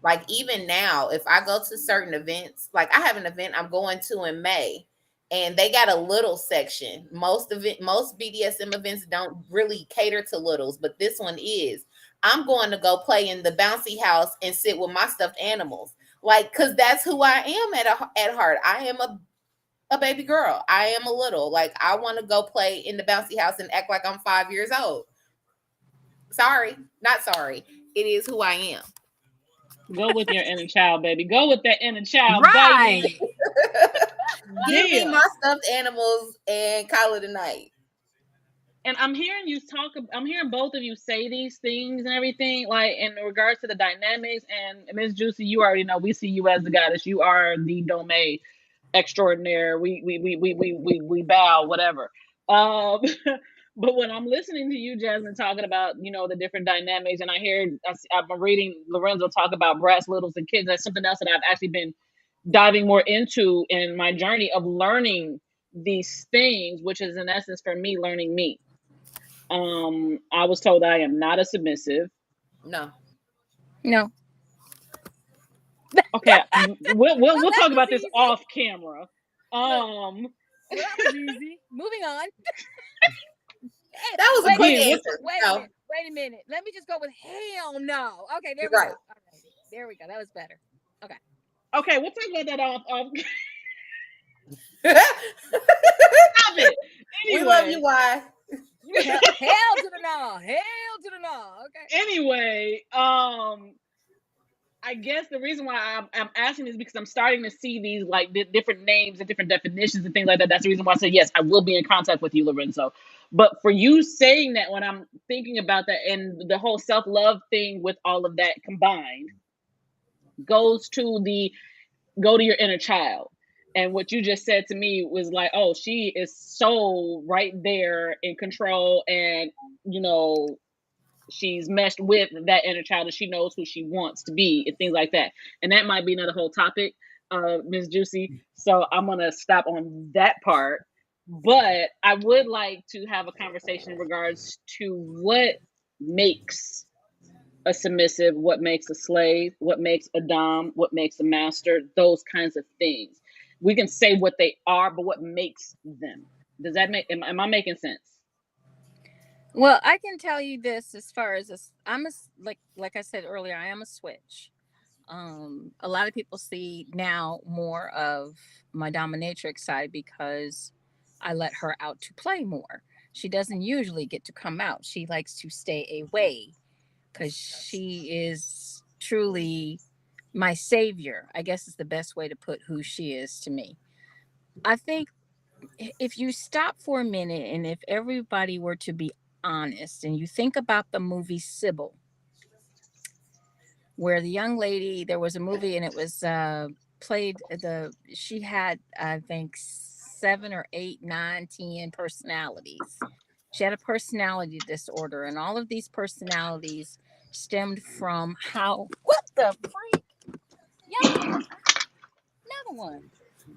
Like even now, if I go to certain events, like I have an event I'm going to in May, and they got a little section. Most BDSM events don't really cater to littles, but this one is. I'm going to go play in the bouncy house and sit with my stuffed animals, like, because that's who I am at heart. I am a baby girl. I am a little, like, I want to go play in the bouncy house and act like I'm 5 years old. Sorry, not sorry. It is who I am. Go with your inner child, baby. Go with that inner child, Right. baby. Give me Yeah. my stuffed animals and call it a night. And I'm hearing you talk. I'm hearing both of you say these things and everything, like in regards to the dynamics. And Miss JewCee, you already know we see you as the goddess. You are the domain extraordinaire. We bow, whatever. Um, but when I'm listening to you, Jasmine, talking about the different dynamics, and I've been reading Lorenzo talk about brats, littles, and kids. That's something else that I've actually been diving more into in my journey of learning these things, which is in essence for me learning me. I was told I am not a submissive. No. No. Okay, we'll talk that about was this easy. off camera. Well, that was easy. Moving on. That was a quick Again, answer. Wait a minute. Let me just go with hell no. Okay, there You're we right. go. Okay, there we go. That was better. Okay. Okay, we'll talk about that off. We Stop it. Anyway, love you, why? Hell to the no. Hell to the no. Okay. Anyway, I guess the reason why I'm asking is because I'm starting to see these like different names and different definitions and things like that. That's the reason why I said yes, I will be in contact with you, Lorenzo. But for you saying that, when I'm thinking about that and the whole self-love thing with all of that combined, goes to go to your inner child. And what you just said to me was like, oh, she is so right there in control, and she's meshed with that inner child, and she knows who she wants to be and things like that. And that might be another whole topic, Ms. JewCee. So I'm gonna stop on that part. But I would like to have a conversation in regards to what makes a submissive, what makes a slave, what makes a dom, what makes a master, those kinds of things. We can say what they are, but what makes them? Does that make, am I making sense? Well, I can tell you this as far as this, like I said earlier, I am a switch. A lot of people see now more of my dominatrix side because I let her out to play more. She doesn't usually get to come out. She likes to stay away because she is truly my savior, I guess is the best way to put who she is to me. I think if you stop for a minute and if everybody were to be honest and you think about the movie Sybil, where the young lady, there was a movie and it was played, she had, I think, 7 or 8, 9, 10 personalities. She had a personality disorder, and all of these personalities stemmed from what the freak? Yeah, another one.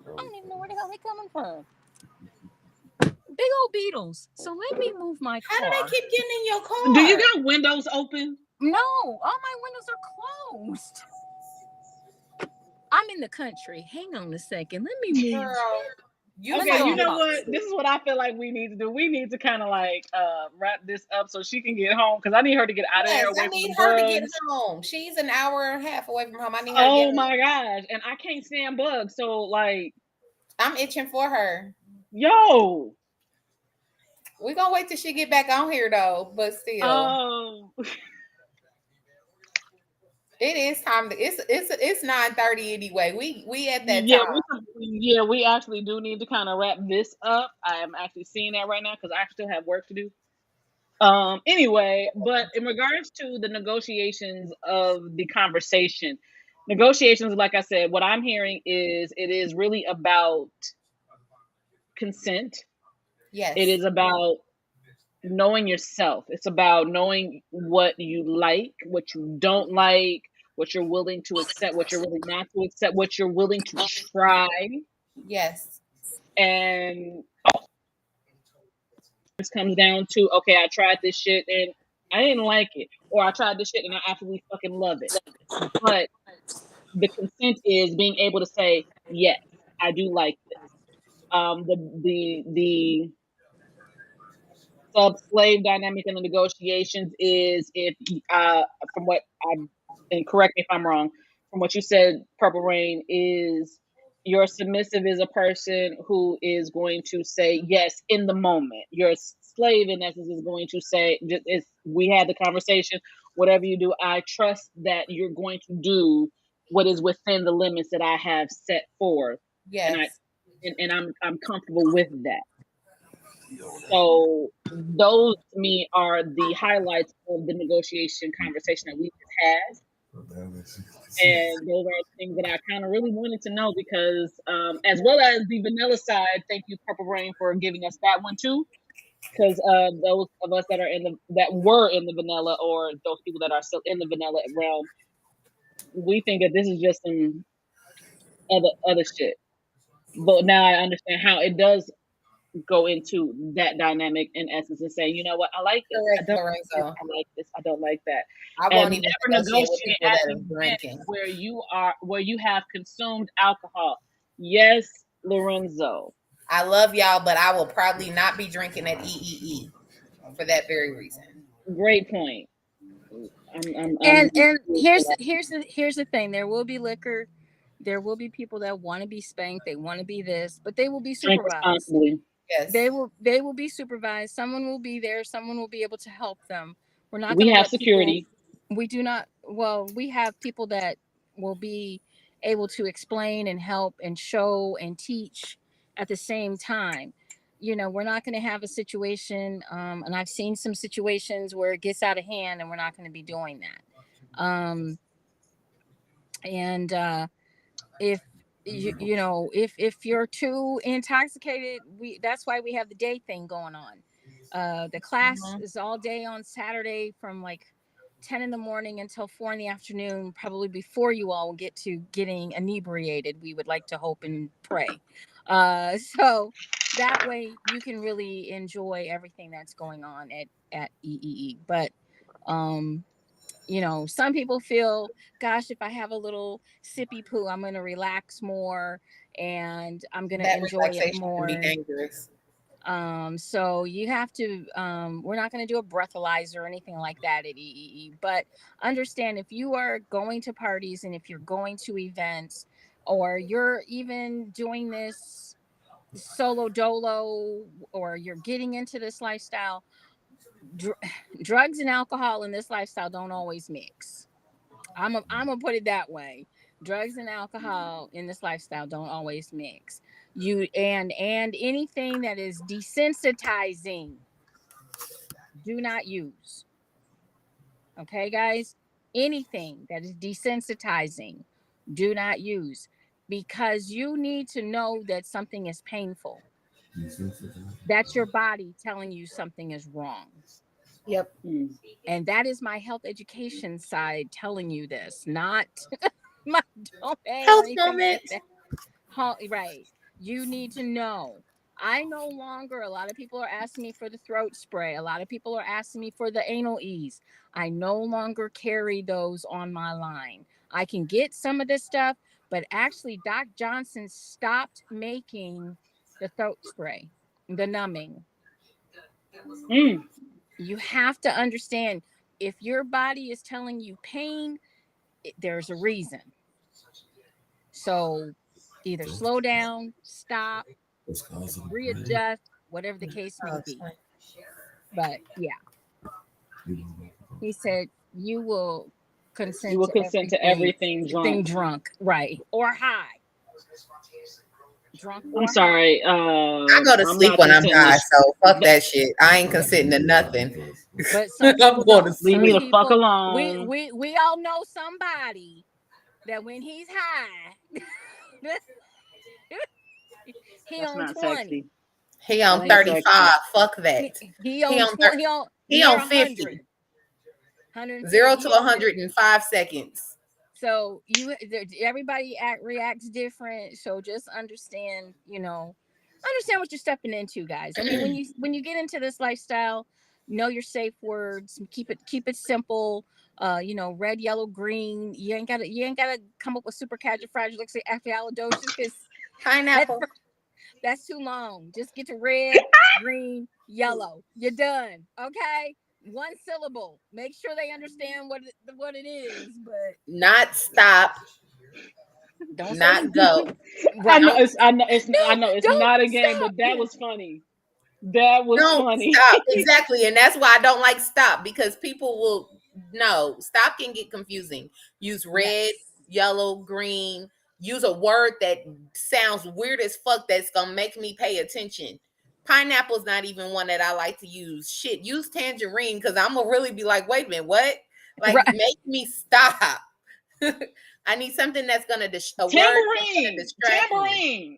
I don't even know where the hell they coming from. Big old beetles. So let me move my car. How do they keep getting in your car? Do you got windows open? No, all my windows are closed. I'm in the country. Hang on a second. Let me move. Girl, Okay, you know what? This is what I feel like we need to do. We need to kind of like wrap this up so she can get home, because I need her to get out of there away I from need the her bugs. to get home. She's an hour and a half away from home. I need her to get Oh home. my gosh. And I can't stand bugs. So like I'm itching for her. Yo. We're gonna wait till she get back on here though, but still. Oh. It is time to it's 9:30 anyway. We at that Yeah, time. we actually do need to kind of wrap this up. I am actually seeing that right now because I still have work to do. Anyway, but in regards to the negotiations of the conversation, negotiations, like I said, what I'm hearing is it is really about consent. Yes. It is about knowing yourself. It's about knowing what you like, what you don't like, what you're willing to accept, what you're willing not to accept, what you're willing to try. Yes. And it comes down to, okay, I tried this shit and I didn't like it, or I tried this shit and I absolutely fucking love it. But the consent is being able to say, yes, I do like this. The sub slave dynamic in the negotiations is if from what I'm, and correct me if I'm wrong, from what you said, Purple Rain, is your submissive is a person who is going to say yes in the moment. Your slave in essence is going to say, it's, we had the conversation, whatever you do, I trust that you're going to do what is within the limits that I have set forth. And Yes. I'm comfortable with that. So those to me are the highlights of the negotiation conversation that we just had. And those are things that I kind of really wanted to know because, as well as the vanilla side, thank you, Purple Rain, for giving us that one too. Because those of us that are that were in the vanilla, or those people that are still in the vanilla realm, we think that this is just some other shit. But now I understand how it does go into that dynamic in essence and say, you know what, I like this, I Correct, don't like this, Lorenzo. I like this, I don't like that. I And won't even never negotiate with negotiate people at that an are event drinking. where you have consumed alcohol. Yes, Lorenzo. I love y'all, but I will probably not be drinking at EEE for that very reason. Great point. And here's the thing. There will be liquor. There will be people that want to be spanked. They want to be this, but they will be Drink supervised. responsibly. Yes. They will be supervised. Someone will be there. Someone will be able to help them. We're not We going to have let people. security. We do not. Well, we have people that will be able to explain and help and show and teach at the same time. You know, we're not going to have a situation, and I've seen some situations where it gets out of hand, and we're not going to be doing that. And if you know, if you're too intoxicated, that's why we have the day thing going on. The class is all day on Saturday from like 10 in the morning until 4 in the afternoon, probably before you all will get to getting inebriated. We would like to hope and pray. So that way you can really enjoy everything that's going on at EEE. But you know, some people feel, gosh, if I have a little sippy poo, I'm going to relax more and I'm going to enjoy it more. Can be dangerous. So you have to, we're not going to do a breathalyzer or anything like that at EEE, but understand if you are going to parties and if you're going to events or you're even doing this solo dolo or you're getting into this lifestyle, drugs and alcohol in this lifestyle don't always mix. I'm gonna put it that way. Drugs and alcohol in this lifestyle don't always mix. You and anything that is desensitizing, do not use. Okay, guys? Anything that is desensitizing, do not use because you need to know that something is painful. That's your body telling you something is wrong. Yep. And that is my health education side telling you this, not my domain or anything like that. Right. You need to know. I no longer, a lot of people are asking me for the throat spray. A lot of people are asking me for the anal ease. I no longer carry those on my line. I can get some of this stuff, but actually, Doc Johnson stopped making the throat spray, the numbing. You have to understand if your body is telling you pain, there's a reason. So Either slow down, stop, Let's cause them readjust, whatever the case may be. But yeah, he said you will You consent will to consent to everything drunk. drunk, right, or high, drunk I'm or high. sorry. I go to I'm sleep not when I'm consenting. high, so fuck that shit. I ain't consenting to nothing. But some I'm people going don't. to Leave sleep. me Some the fuck people, alone. we all know somebody that when he's high, he That's on not 20. sexy. He That on ain't sexy. 35. Fuck that. He He on on 20. he you're on 100. 50. 150. 0 to 100 in 5 seconds. So everybody reacts different. So just understand, understand what you're stepping into, guys. I mean, when you get into this lifestyle, know your safe words. Keep it simple. Red, yellow, green. You ain't gotta come up with super califragilisticexpialidocious because Pineapple. that's too long. Just get to red, green, yellow. You're done. Okay. One syllable. Make sure they understand what it is, but Not stop. don't Not say go. I know right. it's Don't not a game, stop. but that was funny. That was Don't funny. stop. Exactly. And that's why I don't like stop, because people will no. Stop can get confusing. Use red, Yes. yellow, green. Use a word that sounds weird as fuck that's gonna make me pay attention. Pineapple's not even one that I like to use. Shit, use tangerine, because I'm gonna really be like, wait a minute, what? Like, Right. make me stop. I need something that's gonna a word that's gonna Tambourine. distract me. Tambourine.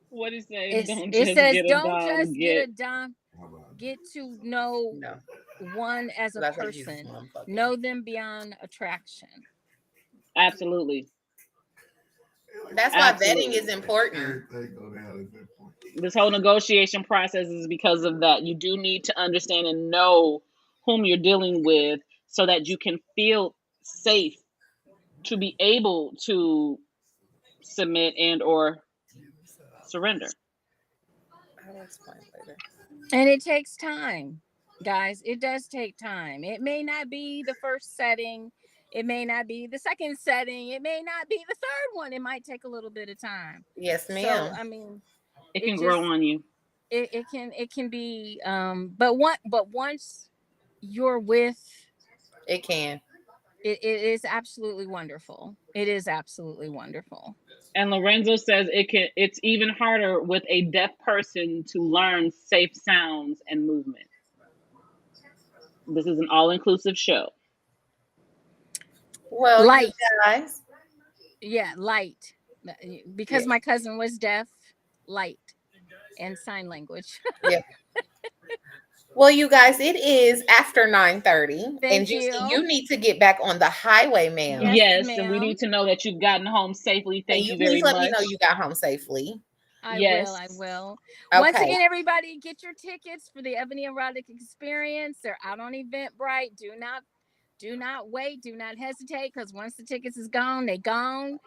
What it say? It Don't it just says get a don't dime. just get a dime. Get to know No, one as a that's like Jesus person. motherfucker. Know them beyond attraction. Absolutely. That's why Absolutely. vetting is important. This whole negotiation process is because of that. You do need to understand and know whom you're dealing with so that you can feel safe to be able to submit and or surrender. I'll explain later. And it takes time, guys. It does take time. It may not be the first setting. It may not be the second setting. It may not be the third one. It might take a little bit of time. Yes, So, ma'am. I mean, It it can just grow on you. it can be but once you're with It can. it is absolutely wonderful. It is absolutely wonderful. And Lorenzo says it's even harder with a deaf person to learn safe sounds and movement. This is an all-inclusive show. Well, you Light. guys. Yeah, light. Because Yeah. my cousin was deaf, light and sign language. Yeah. Well, you guys, it is after 9:30. And Thank JewCee, you. you need to get back on the highway, ma'am. Yes, Yes, and we ma'am. need to know that you've gotten home safely. Can Thank you you please very let me much. know you got home safely? I Yes. will. Once Okay. again, everybody, get your tickets for the Ebony Erotic Experience. They're out on Eventbrite. Do not wait. Do not hesitate, because once the tickets is gone, they gone.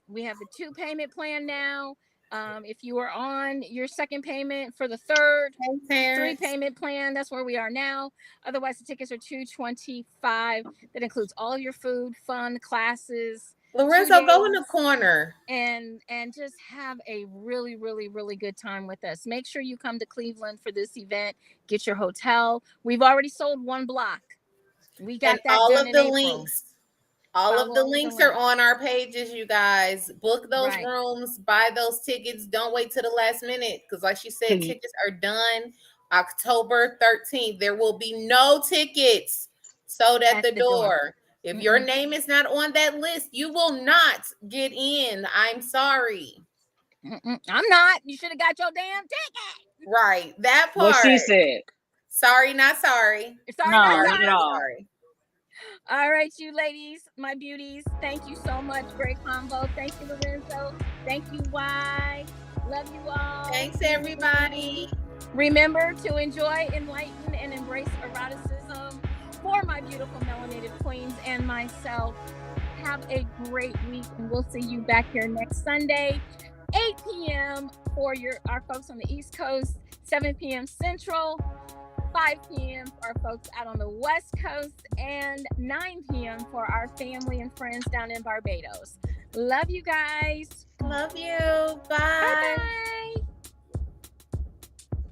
We have the 2 payment plan now. If you are on your second payment for the third, Hey, 3 Terrence. payment plan, that's where we are now. Otherwise, the tickets are $225. That includes all your food, fun, classes, 2 Lorenzo, go in the days, corner. and just have a really, really, really good time with us. Make sure you come to Cleveland for this event. Get your hotel. We've already sold 1 block. We got And that all done of in the April. links. All Follow of the all of the links are links. on our pages, you guys. Book those Right. rooms, buy those tickets. Don't wait till the last minute, because like she said, 'Cause you- tickets are done October 13th. There will be no tickets sold at the door. If your name is not on that list, you will not get in. I'm sorry. I'm not. You should have got your damn ticket. Right. That What part. she said. Sorry, not sorry. Sorry, No, not Sorry, not sorry. at all. sorry. All right, you ladies, my beauties. Thank you so much. Great combo. Thank you, Lorenzo. Thank you, Y. Love you all. Thanks, everybody. Remember to enjoy, enlighten, and embrace eroticism for my beautiful melanated queens and myself. Have a great week, and we'll see you back here next Sunday, 8 p.m. for our folks on the East Coast, 7 p.m. Central, 5 p.m. for our folks out on the West Coast, and 9 p.m. for our family and friends down in Barbados. Love you guys. Love you. Bye Bye. bye.